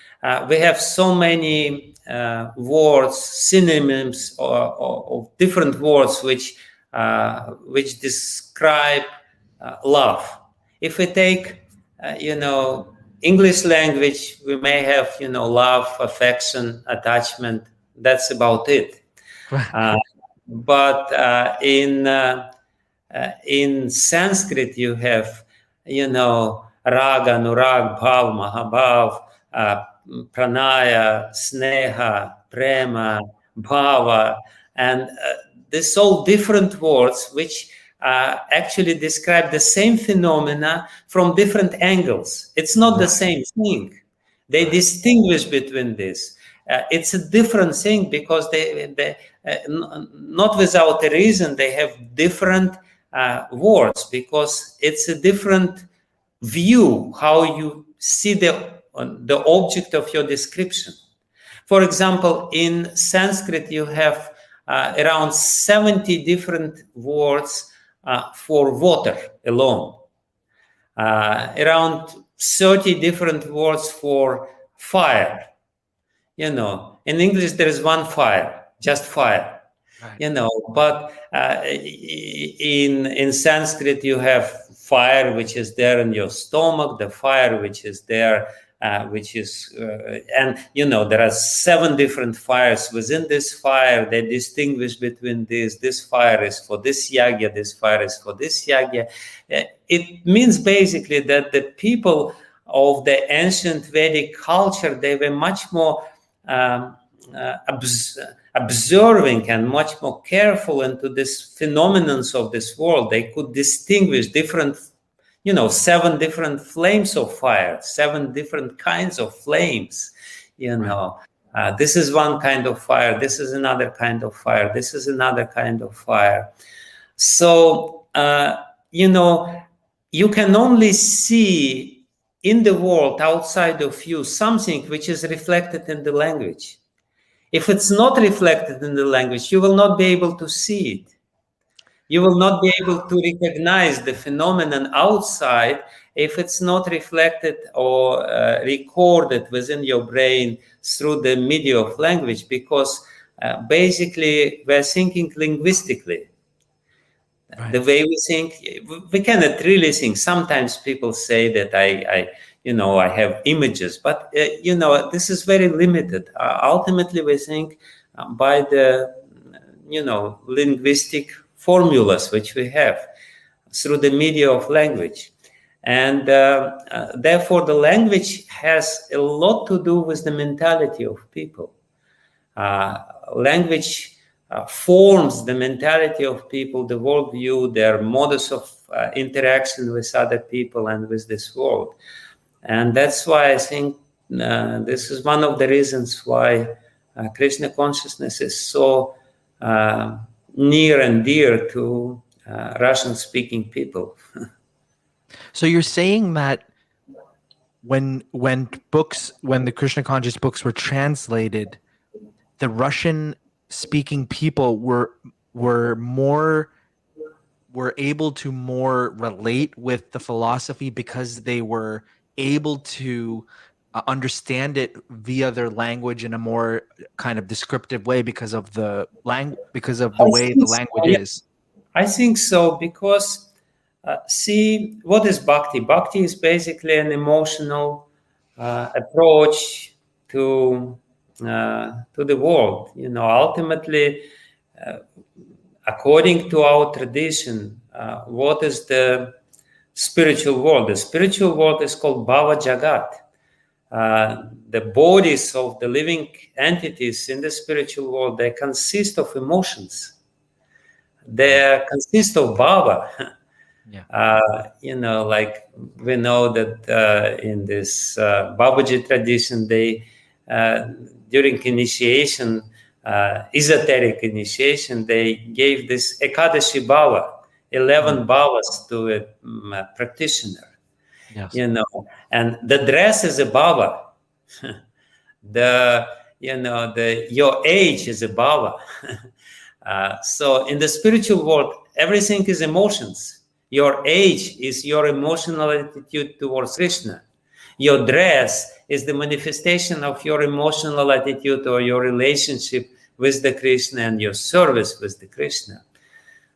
we have so many words, synonyms of different words which describe love. If we take, English language, we may have, love, affection, attachment. That's about it. But in Sanskrit, you have, raga, anurag, bhav, mahabhav, pranaya, sneha, prema, bhava, and these all different words which actually describe the same phenomena from different angles. It's not the same thing. They distinguish between this. It's a different thing because they not without a reason, they have different words, because it's a different view how you see the object of your description. For example, in Sanskrit, you have around 70 different words for water alone. Around 30 different words for fire. You know, in English there is one fire, just fire. Right. You know, but in Sanskrit you have fire which is there in your stomach, the fire which is there, and you know, there are 7 different fires within this fire. They distinguish between these. This fire is for this yagya, this fire is for this yagya. It means basically that the people of the ancient Vedic culture, they were much more observing and much more careful into this phenomenons of this world. They could distinguish different, you know, 7 different flames of fire, 7 different kinds of flames. You know, this is one kind of fire, this is another kind of fire, this is another kind of fire. So, you know, you can only see in the world outside of you something which is reflected in the language. If it's not reflected in the language, you will not be able to see it. You will not be able to recognize the phenomenon outside if it's not reflected or recorded within your brain through the media of language, because basically we're thinking linguistically. Right. The way we think, we cannot really think. Sometimes people say that I have images, but you know, this is very limited. Ultimately, we think by the, you know, linguistic formulas which we have through the media of language, and therefore the language has a lot to do with the mentality of people. Language forms the mentality of people, the worldview, their modus of interaction with other people and with this world. And that's why I think this is one of the reasons why Krishna consciousness is so near and dear to Russian-speaking people. So you're saying that when the Krishna conscious books were translated, the Russian-speaking people were able to more relate with the philosophy because they were able to understand it via their language in a more kind of descriptive way because of the way the language is. I think so, because see, what is bhakti? Bhakti is basically an emotional approach to the world. You know, ultimately, according to our tradition, what is the spiritual world? The spiritual world is called Bhava Jagat. The bodies of the living entities in the spiritual world, they consist of emotions. They consist of bhava. Yeah. You know, like we know that in this Babaji tradition, they during initiation, esoteric initiation, they gave this Ekadashi bhava, 11 bhavas to a practitioner. Yes. You know, and the dress is a bhava. Your age is a bhava. So in the spiritual world, everything is emotions. Your age is your emotional attitude towards Krishna. Your dress is the manifestation of your emotional attitude or your relationship with the Krishna and your service with the Krishna.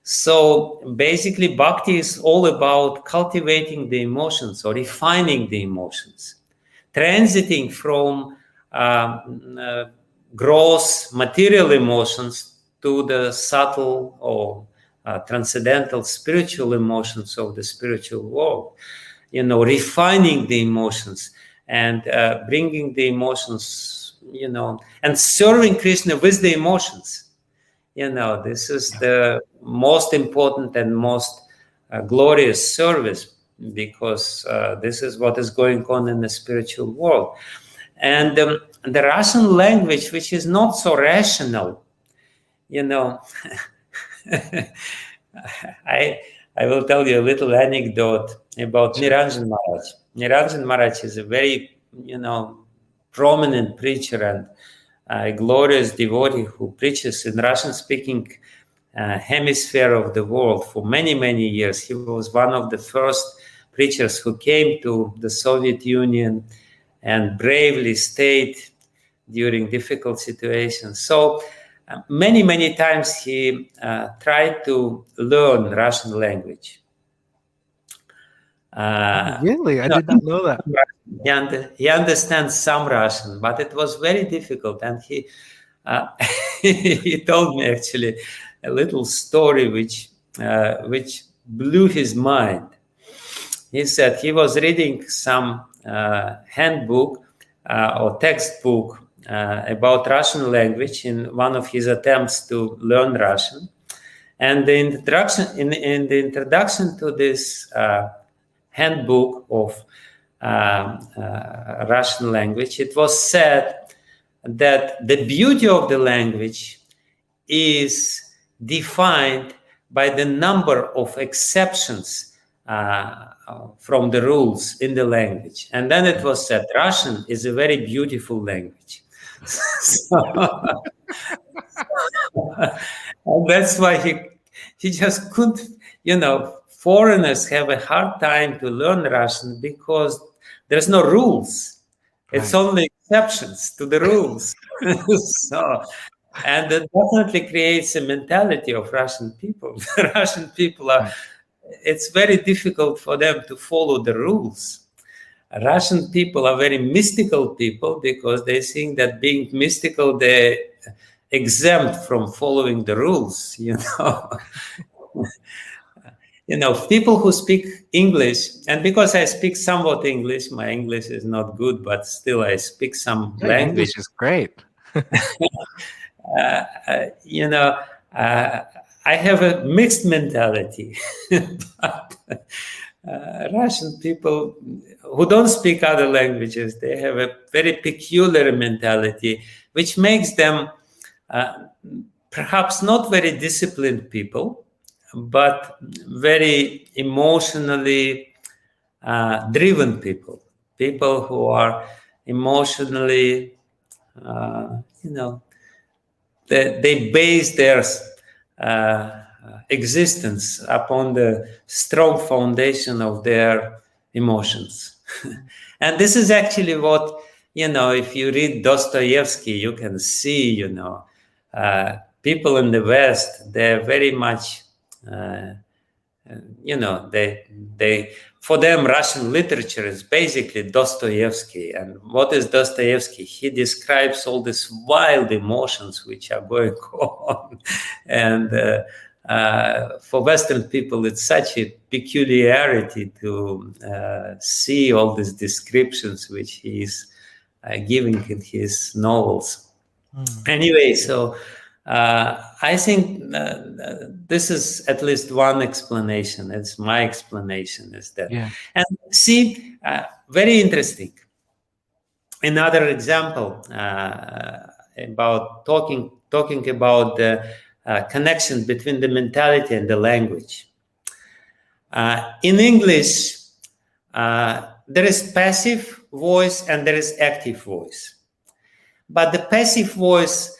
So basically, bhakti is all about cultivating the emotions or refining the emotions, transiting from gross material emotions to the subtle or transcendental spiritual emotions of the spiritual world. You know, refining the emotions and bringing the emotions, you know, and serving Krishna with the emotions. You know, this is the most important and most glorious service, because this is what is going on in the spiritual world. And the Russian language, which is not so rational, you know, I will tell you a little anecdote about Niranjan Maharaj. Niranjan Maharaj is a very, you know, prominent preacher and a glorious devotee who preaches in Russian-speaking hemisphere of the world for many, many years. He was one of the first preachers who came to the Soviet Union and bravely stayed during difficult situations. So many times he tried to learn Russian language. Really? I did not know that. He understands some Russian, but it was very difficult. And he he told me actually a little story which blew his mind. He said he was reading some handbook or textbook about Russian language in one of his attempts to learn Russian. And the introduction in the introduction to this handbook of Russian language, it was said that the beauty of the language is defined by the number of exceptions from the rules in the language. And then it was said Russian is a very beautiful language. And that's why he just couldn't, foreigners have a hard time to learn Russian because there's no rules. It's only exceptions to the rules. And that definitely creates a mentality of Russian people. The Russian people are, it's very difficult for them to follow the rules. Russian people are very mystical people because they think that being mystical, they're exempt from following the rules, people who speak English, and because I speak somewhat English, my English is not good, but still I speak some language. English is great. I have a mixed mentality. But Russian people who don't speak other languages, they have a very peculiar mentality, which makes them perhaps not very disciplined people, but very emotionally driven people who are emotionally, they base their existence upon the strong foundation of their emotions. And this is actually what, if you read Dostoevsky, you can see, people in the West, they're very much, they for them, Russian literature is basically Dostoevsky. And what is Dostoevsky? He describes all these wild emotions which are going on. And for Western people, it's such a peculiarity to see all these descriptions which he's giving in his novels. Anyway, so I think this is at least one explanation. It's my explanation is that. Yeah. And see, very interesting. Another example about talking about the connection between the mentality and the language. In English, there is passive voice and there is active voice. But the passive voice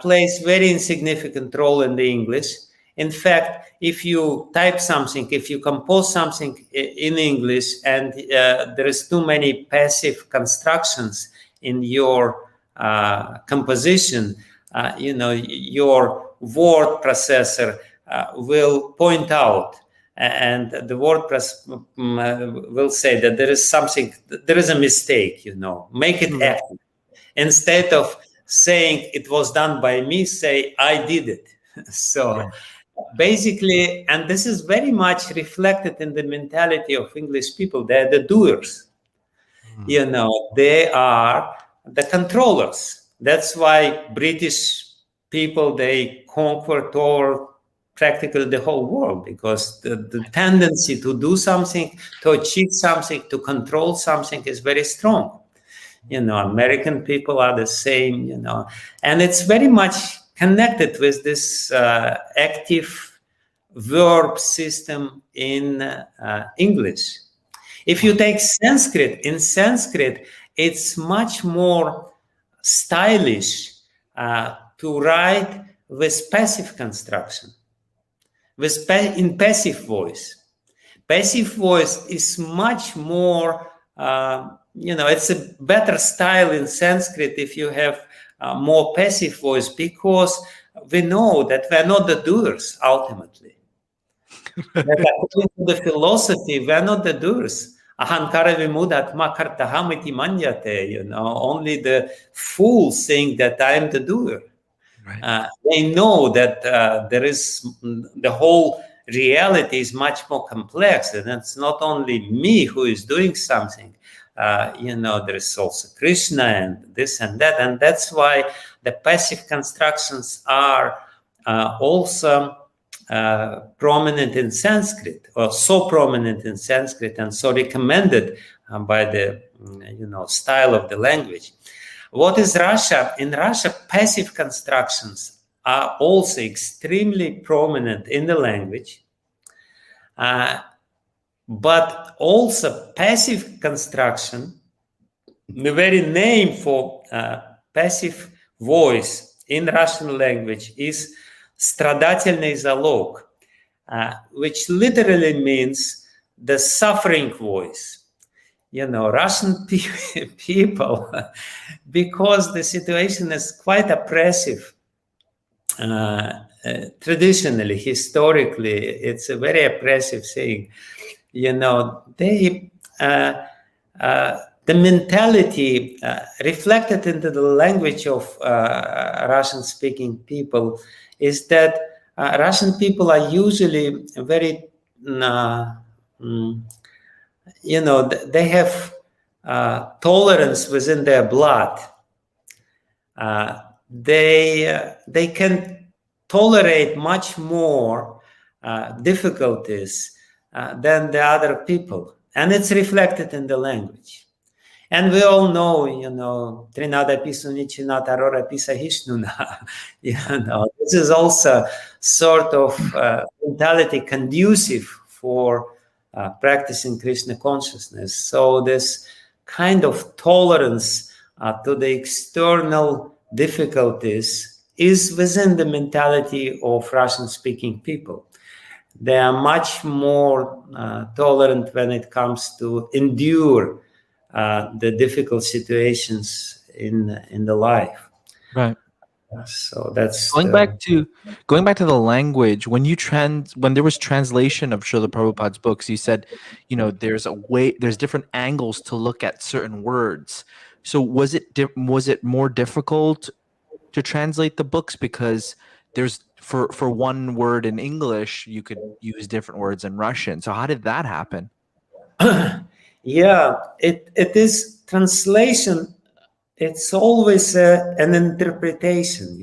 plays very insignificant role in the English. In fact, if you type something, if you compose something in English and there is too many passive constructions in your composition, your word processor will point out, and the word will say that there is something, there is a mistake, make it active. Instead of saying it was done by me, say I did it. So basically, and this is very much reflected in the mentality of English people. They're the doers. They are the controllers. That's why British people, they conquered over practically the whole world, because the tendency to do something, to achieve something, to control something is very strong. American people are the same, and it's very much connected with this active verb system in English. If you take Sanskrit, in Sanskrit, it's much more stylish to write with passive construction, in passive voice. passive voice is much more, it's a better style in Sanskrit if you have more passive voice, because we know that we're not the doers ultimately. That according to the philosophy, we're not the doers. Ahankara vimudatma kartaham iti manyate, only the fools think that I am the doer. Right. They know that there is the whole reality is much more complex, and it's not only me who is doing something. There is also Krishna and this and that, and that's why the passive constructions are also prominent in Sanskrit, or so prominent in Sanskrit, and so recommended by the style of the language. What is Russia? In Russia, passive constructions are also extremely prominent in the language, but also passive construction, the very name for passive voice in Russian language is stradательный залог, which literally means the suffering voice. Russian people, because the situation is quite oppressive, traditionally, historically, it's a very oppressive thing. The mentality reflected into the language of Russian-speaking people is that Russian people are usually very, they have tolerance within their blood. They can tolerate much more difficulties than the other people, and it's reflected in the language. And we all know, Trinada Pisunichina Tarora Pisahishnuna. This is also sort of mentality conducive for practicing Krishna consciousness. So this kind of tolerance to the external difficulties is within the mentality of Russian-speaking people. They are much more tolerant when it comes to endure the difficult situations in the life. Right. So that's going back to the language. When there was translation of Srila Prabhupada's books, you said, there's different angles to look at certain words. So was it more difficult to translate the books because there's for one word in English you could use different words in Russian? So how did that happen? Yeah, it is translation. It's always an interpretation,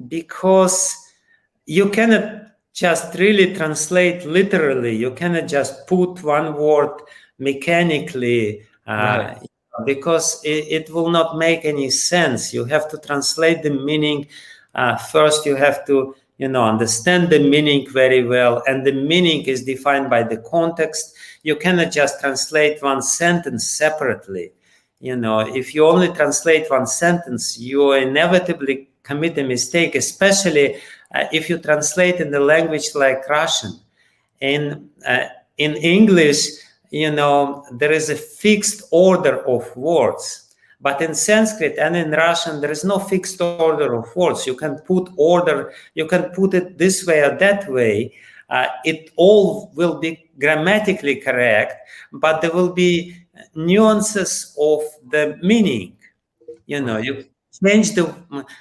because you cannot just really translate literally. You cannot just put one word mechanically, Right. because it will not make any sense. You have to translate the meaning. First, you have to understand the meaning very well, and the meaning is defined by the context. You cannot just translate one sentence separately. If you only translate one sentence, you inevitably commit a mistake, especially if you translate in the language like Russian. In English, there is a fixed order of words. But in Sanskrit and in Russian, there is no fixed order of words. You can put it this way or that way. It all will be grammatically correct, but there will be nuances of the meaning. You change the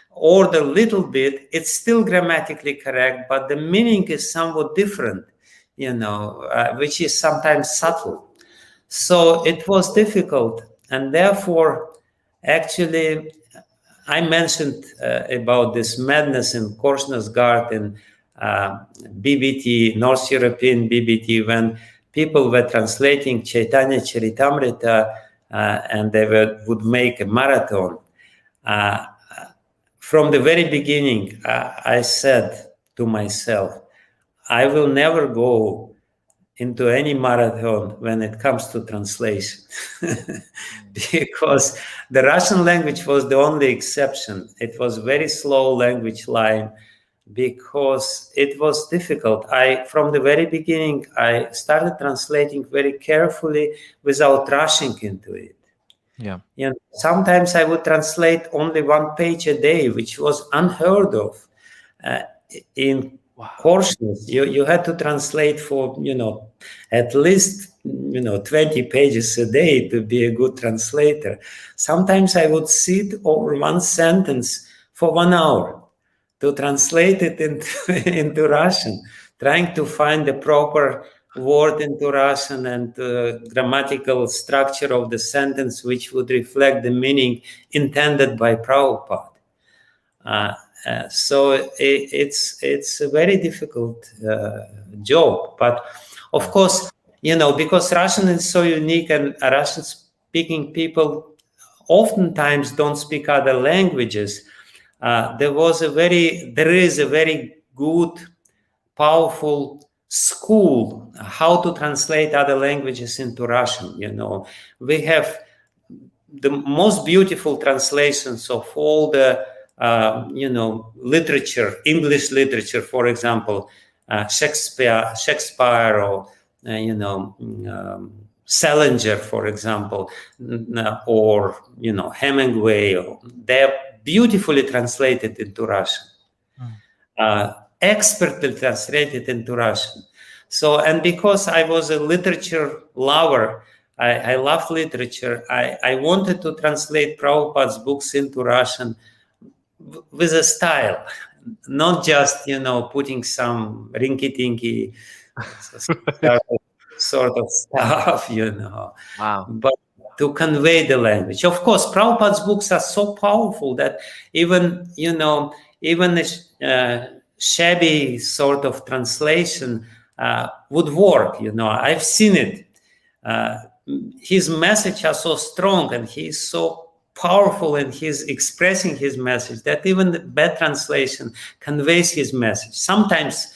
order a little bit, it's still grammatically correct, but the meaning is somewhat different, which is sometimes subtle. So it was difficult, and therefore, actually, I mentioned about this madness in Korsnas garden, BBT, North European BBT, when people were translating Chaitanya Charitamrita and they would make a marathon. From the very beginning, I said to myself, I will never go into any marathon when it comes to translation, because the Russian language was the only exception. It was very slow language line. because it was difficult. From the very beginning, I started translating very carefully without rushing into it. Yeah. Sometimes I would translate only 1 page a day, which was unheard of. In courses, you had to translate for, at least, 20 pages a day to be a good translator. Sometimes I would sit over one sentence for 1 hour to translate it into Russian, trying to find the proper word into Russian and grammatical structure of the sentence which would reflect the meaning intended by Prabhupada. So it's a very difficult job. But of course, because Russian is so unique and Russian-speaking people oftentimes don't speak other languages, there is a very good, powerful school how to translate other languages into Russian. We have the most beautiful translations of all the literature, English literature, for example, Shakespeare, or Salinger, for example, or Hemingway. They're beautifully translated into Russian, expertly translated into Russian. So, and because I was a literature lover, I love literature. I wanted to translate Prabhupada's books into Russian with a style, not just putting some rinky-tinky sort of stuff, Wow. but to convey the language. Of course, Prabhupada's books are so powerful that even a shabby sort of translation would work. I've seen it. His message are so strong, and he's so powerful, and he's expressing his message that even the bad translation conveys his message, sometimes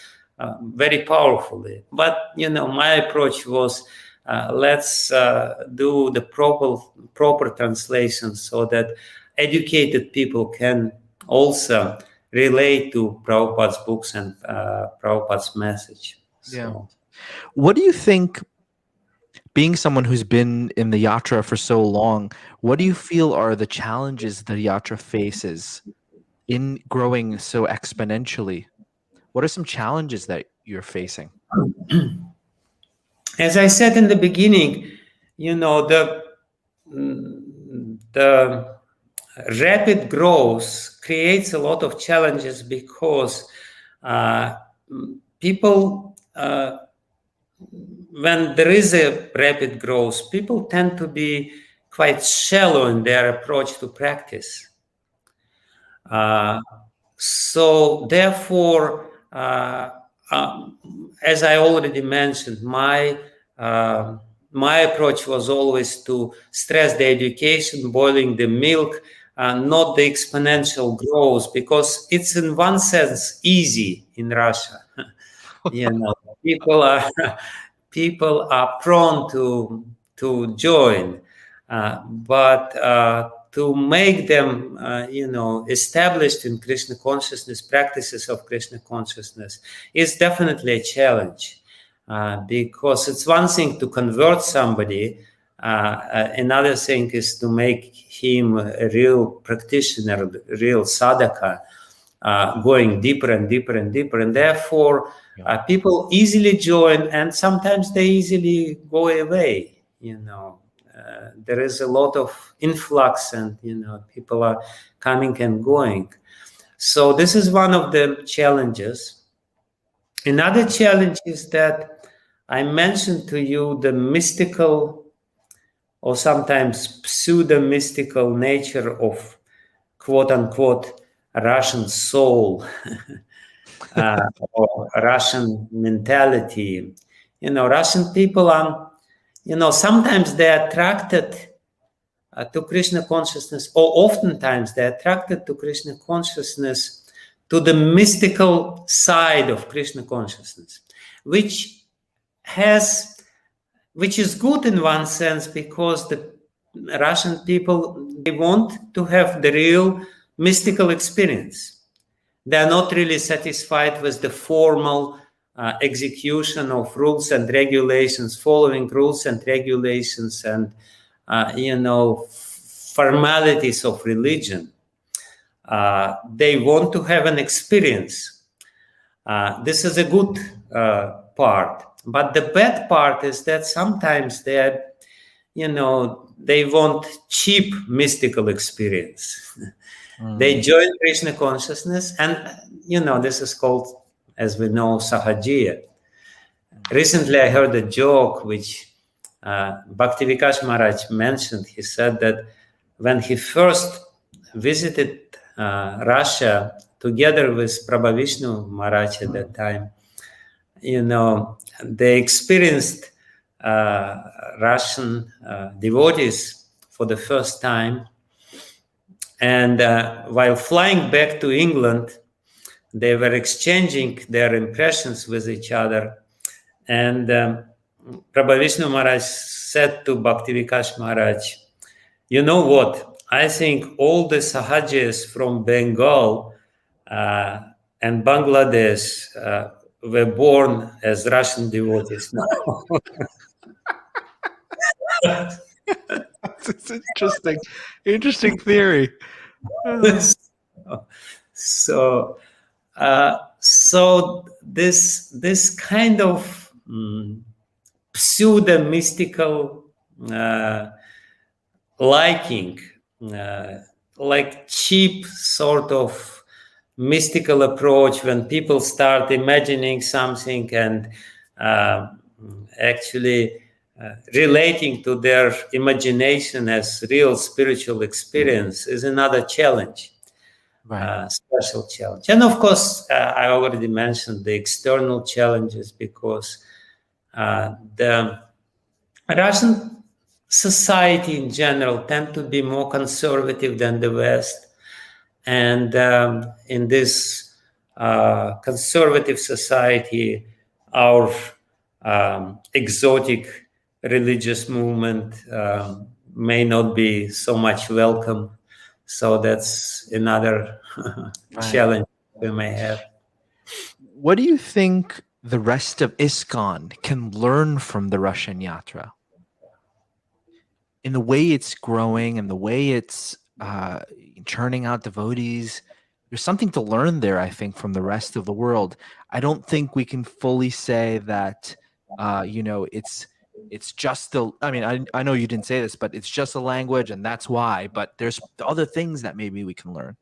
very powerfully. But my approach was let's do the proper translation so that educated people can also relate to Prabhupada's books and Prabhupada's message. Yeah. What do you think, being someone who's been in the yatra for so long, what do you feel are the challenges the yatra faces in growing so exponentially? What are some challenges that you're facing? As I said in the beginning, the rapid growth creates a lot of challenges because people, when there is a rapid growth, people tend to be quite shallow in their approach to practice. So therefore, as I already mentioned, my approach was always to stress the education, boiling the milk, not the exponential growth, because it's in one sense easy in Russia. People are prone to join, but to make them, established in Krishna consciousness, practices of Krishna consciousness, is definitely a challenge. Because it's one thing to convert somebody, another thing is to make him a real practitioner, a real sadhaka, going deeper and deeper and deeper. And therefore, people easily join, and sometimes they easily go away, there is a lot of influx, and people are coming and going. So this is one of the challenges. Another challenge is that I mentioned to you the mystical, or sometimes pseudo-mystical nature of quote-unquote Russian soul, or Russian mentality. Russian people are, sometimes they're attracted to Krishna consciousness, or oftentimes they're attracted to Krishna consciousness, to the mystical side of Krishna consciousness, which is good in one sense, because the Russian people, they want to have the real mystical experience. They are not really satisfied with the formal execution of rules and regulations, following rules and regulations, and formalities of religion. They want to have an experience. This is a good part. But the bad part is that sometimes they are, they want cheap mystical experience. They join Krishna consciousness, and this is called, as we know, sahajiya. Recently, I heard a joke which Bhakti Vikash Maharaj mentioned. He said that when he first visited Russia together with Prabhu Vishnu Maharaj at that time, they experienced Russian devotees for the first time. And while flying back to England, they were exchanging their impressions with each other. And Prabhu Vishnu Maharaj said to Bhakti Vikash Maharaj, you know what? I think all the Sahajis from Bengal and Bangladesh were born as Russian devotees now. It's interesting theory. So this kind of pseudo mystical liking, like cheap sort of mystical approach, when people start imagining something and actually relating to their imagination as real spiritual experience, is another challenge, special challenge. And of course, I already mentioned the external challenges, because the Russian society in general tend to be more conservative than the West. And in this conservative society, our exotic religious movement may not be so much welcome. So that's another challenge we may have. What do you think the rest of ISKCON can learn from the Russian yatra? In the way it's growing and the way it's churning out devotees, there's something to learn there, I think, from the rest of the world. I don't think we can fully say that, it's just the, I mean, I know you didn't say this, but it's just a language and that's why, but there's other things that maybe we can learn.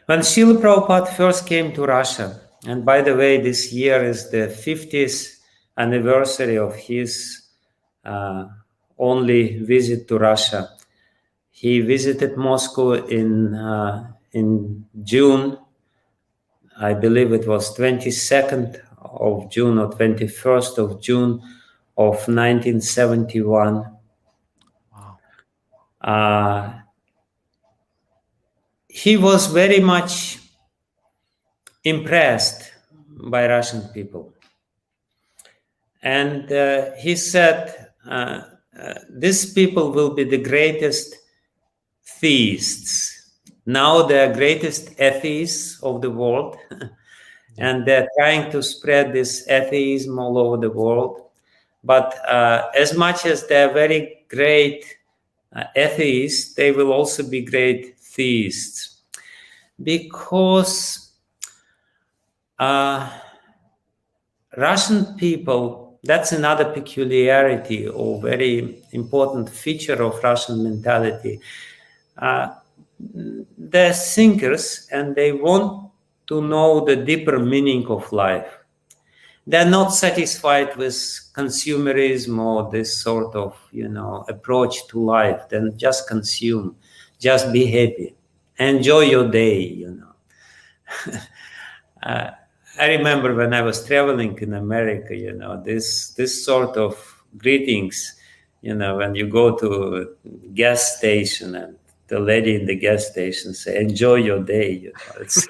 When Srila Prabhupada first came to Russia, and by the way, this year is the 50th anniversary of his only visit to Russia. He visited Moscow in June. I believe it was 22nd of June or 21st of June of 1971. Wow. He was very much impressed by Russian people. And he said, these people will be the greatest theists. Now they are greatest atheists of the world. And they're trying to spread this atheism all over the world. But as much as they're very great atheists, they will also be great theists. Because Russian people, that's another peculiarity or very important feature of Russian mentality. They're thinkers and they want to know the deeper meaning of life. They're not satisfied with consumerism or this sort of, approach to life. Then just consume, just be happy, enjoy your day, I remember when I was traveling in America, this sort of greetings, when you go to a gas station and the lady in the gas station say, enjoy your day, It's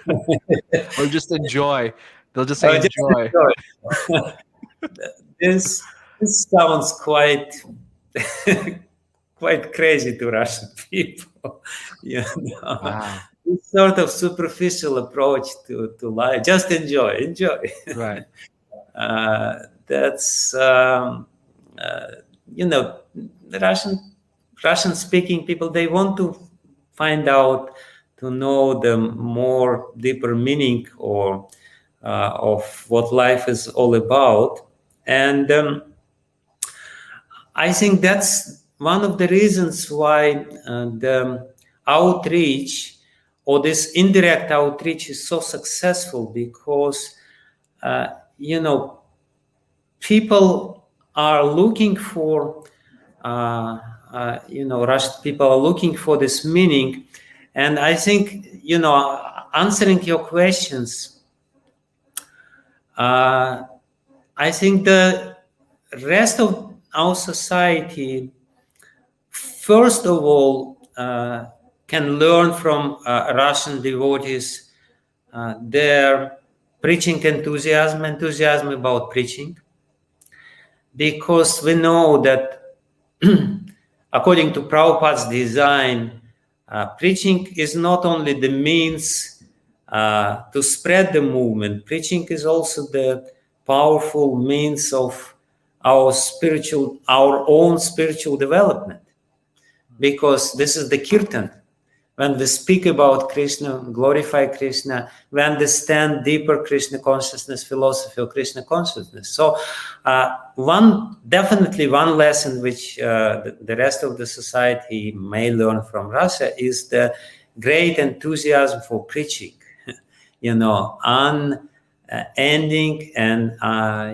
Or just enjoy. They'll just say enjoy. This sounds quite quite crazy to Russian people. You know, Wow. this sort of superficial approach to life. Just enjoy. Right. That's you know, the Russian speaking people, they want to find out, to know the more deeper meaning or of what life is all about. And I think that's one of the reasons why the outreach, or this indirect outreach, is so successful, because you know, people are looking for you know, Russian people are looking for this meaning. And I think, you know, answering your questions, I think the rest of our society, first of all, can learn from Russian devotees, their preaching enthusiasm about preaching, because we know that according to Prabhupada's design, preaching is not only the means to spread the movement. Preaching is also the powerful means of our own spiritual development, because this is the kirtan. When we speak about Krishna, glorify Krishna, we understand deeper Krishna consciousness, philosophy of Krishna consciousness. So definitely one lesson which the rest of the society may learn from Russia is the great enthusiasm for preaching, you know, unending and,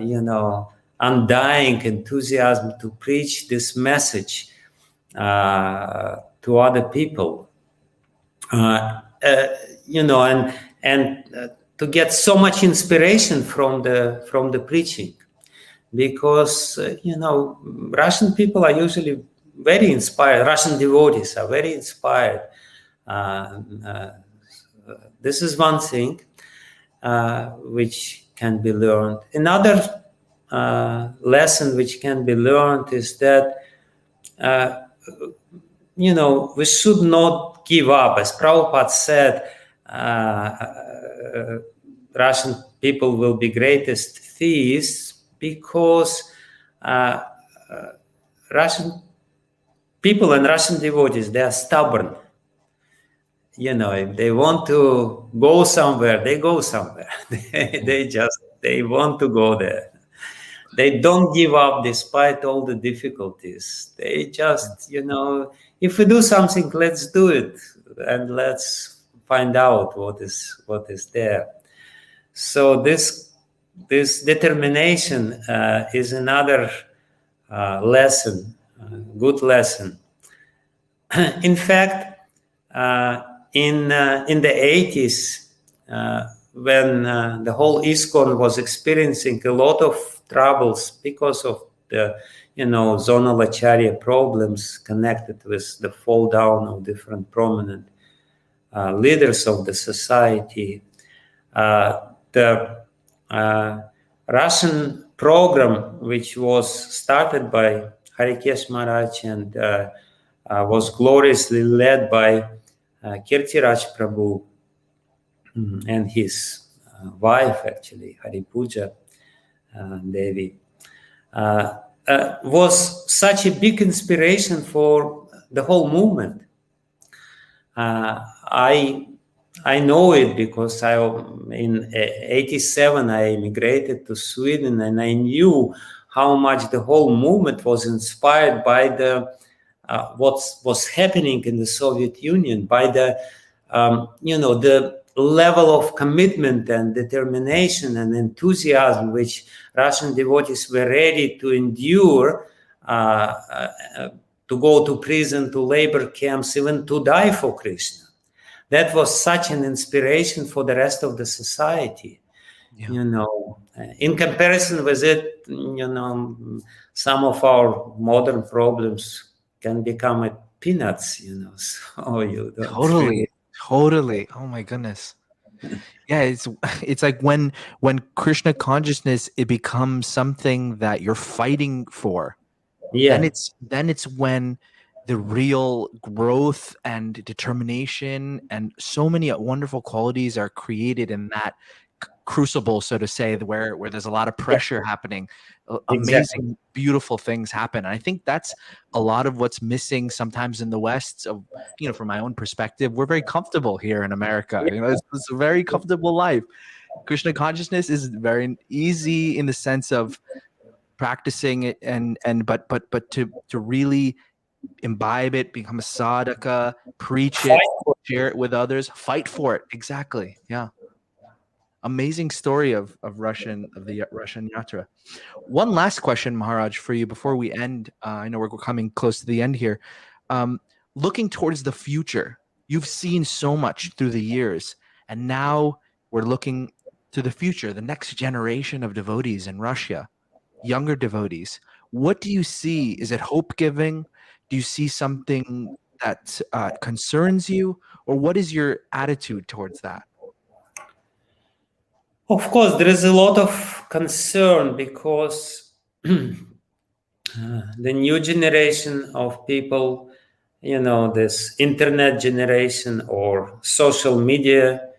you know, undying enthusiasm to preach this message to other people. You know, and to get so much inspiration from the preaching, because you know, Russian people are usually very inspired. Russian devotees are very inspired. This is one thing which can be learned. Another lesson which can be learned is that you know, we should not give up. As Prabhupada said, Russian people will be greatest theists because Russian people and Russian devotees, they are stubborn. You know, if they want to go somewhere, they go somewhere. they want to go there. They don't give up despite all the difficulties. They just, you know, if we do something, let's do it, and let's find out what is there. So this determination is another lesson, good lesson. In fact, in the 80s, when the whole ISKCON was experiencing a lot of troubles because of the, you know, zonal acharya problems connected with the fall down of different prominent leaders of the society, the Russian program, which was started by Harikesa Maharaj and was gloriously led by Kirtiraj Prabhu and his wife, actually, Haripuja Devi, was such a big inspiration for the whole movement. I know it because in 87 I immigrated to Sweden, and I knew how much the whole movement was inspired by the what was happening in the Soviet Union, by the you know, the level of commitment and determination and enthusiasm which Russian devotees were ready to endure, to go to prison, to labor camps, even to die for Krishna. That was such an inspiration for the rest of the society. Yeah. You know, in comparison with it, you know, some of our modern problems can become peanuts, you know. So you don't totally. Oh my goodness. Yeah, it's like when Krishna consciousness, it becomes something that you're fighting for. Yeah. Then it's when the real growth and determination and so many wonderful qualities are created in that crucible, so to say, where there's a lot of pressure happening. Exactly. Amazing, beautiful things happen. And I think that's a lot of what's missing sometimes in the West. So, from my own perspective, we're very comfortable here in America. It's a very comfortable life. Krishna consciousness is very easy in the sense of practicing it but to really imbibe it, become a sadhaka, preach it, share it with others, fight for it. Exactly. Yeah. Amazing story of the Russian yatra. One last question, Maharaj, for you before we end. I know we're coming close to the end here. Looking towards the future, you've seen so much through the years, and now we're looking to the future, the next generation of devotees in Russia, younger devotees. What do you see? Is it hope-giving? Do you see something that concerns you? Or what is your attitude towards that? Of course, there is a lot of concern because the new generation of people, this internet generation or social media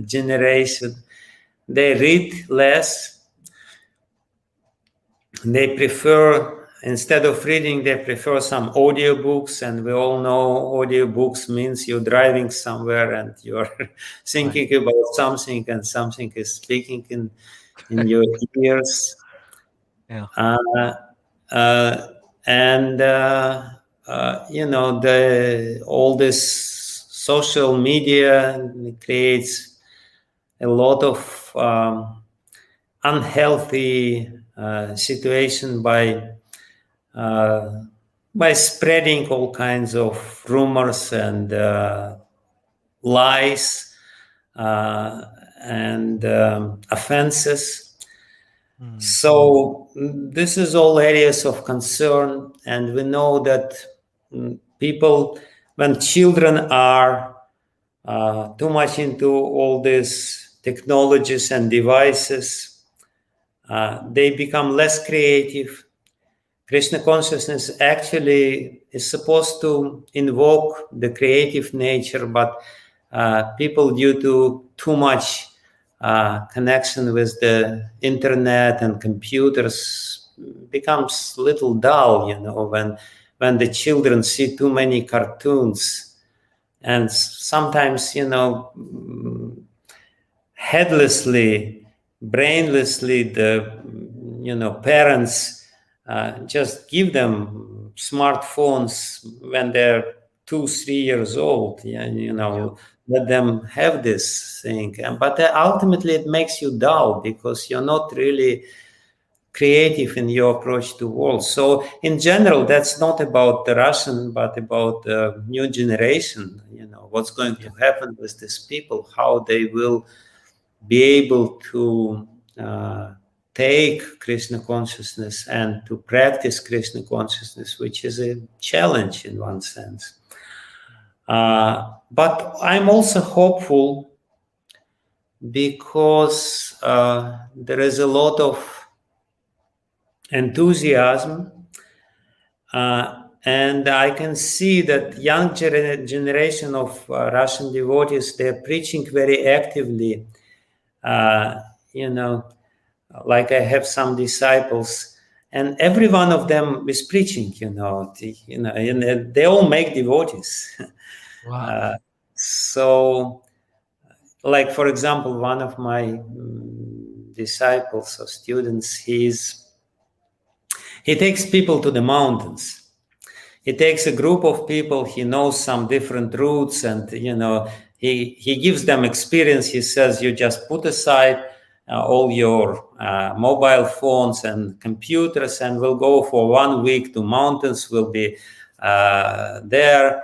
generation, they read less. They prefer, instead of reading, they prefer some audiobooks, and we all know audiobooks means you're driving somewhere and you're thinking about something, and something is speaking in your ears. Yeah. All this social media creates a lot of unhealthy situation by spreading all kinds of rumors and lies and offenses. So this is all areas of concern, and we know that people, when children are too much into all these technologies and devices, they become less creative. Krishna consciousness actually is supposed to invoke the creative nature, but people, due to too much connection with the internet and computers, becomes a little dull, when the children see too many cartoons. And sometimes, headlessly, brainlessly, the parents just give them smartphones when they're 2-3 years old. Let them have this thing. But ultimately, it makes you dull because you're not really creative in your approach to the world. So in general, that's not about the Russian, but about the new generation. What's going to happen with these people, how they will be able to take Krishna consciousness and to practice Krishna consciousness, which is a challenge in one sense. But I'm also hopeful because there is a lot of enthusiasm, and I can see that young generation of Russian devotees, they're preaching very actively. Like I have some disciples, and every one of them is preaching. And they all make devotees. Wow. So, like for example, one of my disciples or students, he takes people to the mountains. He takes a group of people, he knows some different routes, and he gives them experience. He says, you just put aside all your mobile phones and computers, and we'll go for 1 week to mountains. We'll be there,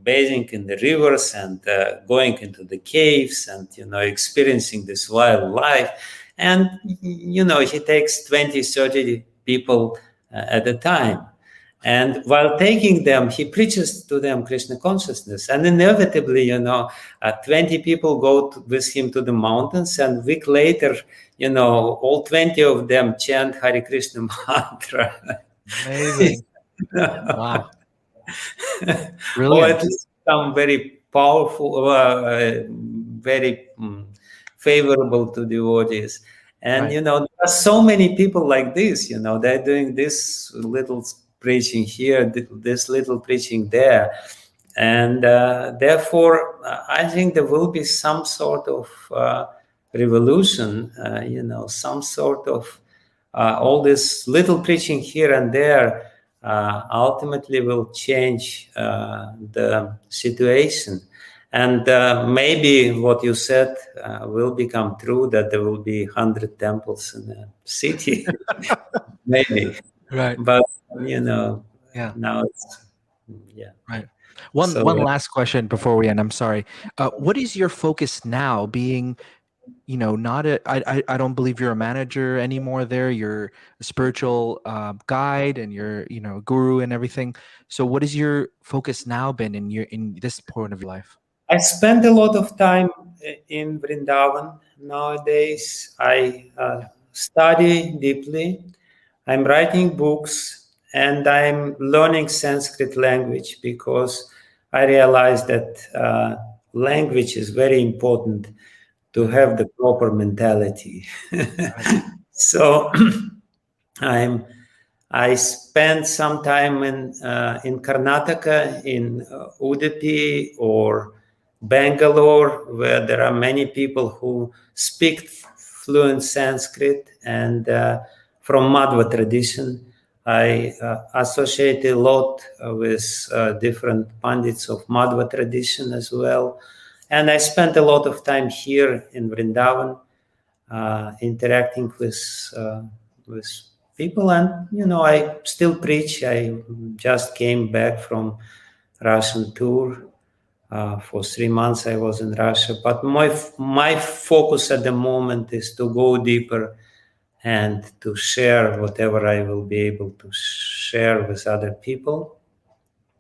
bathing in the rivers and going into the caves and experiencing this wildlife. And he takes 20-30 people at a time. And while taking them, he preaches to them Krishna consciousness. And inevitably, 20 people go with him to the mountains. And a week later, all 20 of them chant Hare Krishna mantra. Amazing. Wow. Or Brilliant. at least become very powerful, very favorable to devotees. And Right. there are so many people like this. They're doing this little preaching here, this little preaching there, and therefore, I think there will be some sort of revolution. Some sort of all this little preaching here and there ultimately will change the situation. And maybe what you said will become true, that there will be 100 temples in a city. Maybe. Right. But, Yeah. now it's, yeah. Right. One So, last question before we end. I'm sorry. What is your focus now? Being, not I don't believe you're a manager anymore. There, you're a spiritual guide, and you're guru and everything. So, what is your focus now been in this point of your life? I spend a lot of time in Vrindavan nowadays. I study deeply. I'm writing books, and I'm learning Sanskrit language, because I realize that language is very important to have the proper mentality. So I spent some time in Karnataka, in Udupi or Bangalore, where there are many people who speak fluent Sanskrit, and from Madhva tradition. I associate a lot with different pandits of Madhva tradition as well. And I spent a lot of time here in Vrindavan, interacting with people. And I still preach. I just came back from Russian tour. For 3 months I was in Russia, but my focus at the moment is to go deeper and to share whatever I will be able to share with other people.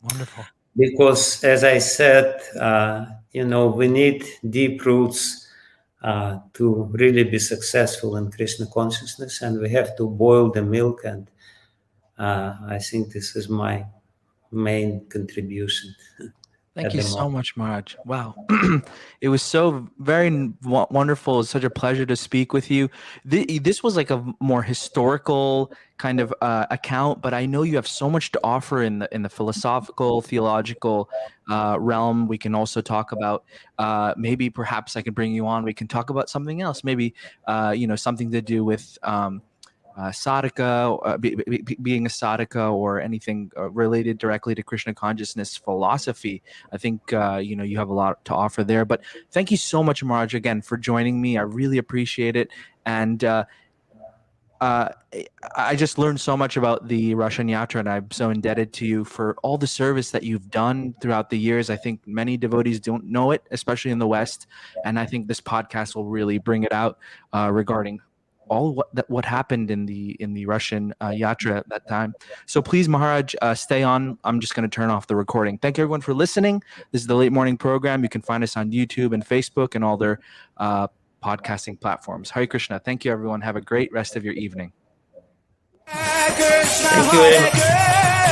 Wonderful. Because, as I said, we need deep roots to really be successful in Krishna consciousness, and we have to boil the milk. And I think this is my main contribution. Thank at you the so moment. much, Maharaj. Wow. It was so very wonderful. It's such a pleasure to speak with you. This was like a more historical kind of account, but I know you have so much to offer in the philosophical, theological realm. We can also talk about maybe perhaps I could bring you on. We can talk about something else, maybe something to do with sadhaka, being a sadhaka, or anything related directly to Krishna consciousness philosophy. I think you have a lot to offer there. But thank you so much, Maharaj, again for joining me. I really appreciate it, and I just learned so much about the Russian yatra, and I'm so indebted to you for all the service that you've done throughout the years. I think many devotees don't know it, especially in the West, and I think this podcast will really bring it out regarding all what happened in the Russian yatra at that time. So please, Maharaj, stay on. I'm just going to turn off the recording. Thank you, everyone, for listening. This is the Late Morning Program. You can find us on YouTube and Facebook and all their podcasting platforms. Hare Krishna. Thank you, everyone. Have a great rest of your evening. Thank you very much.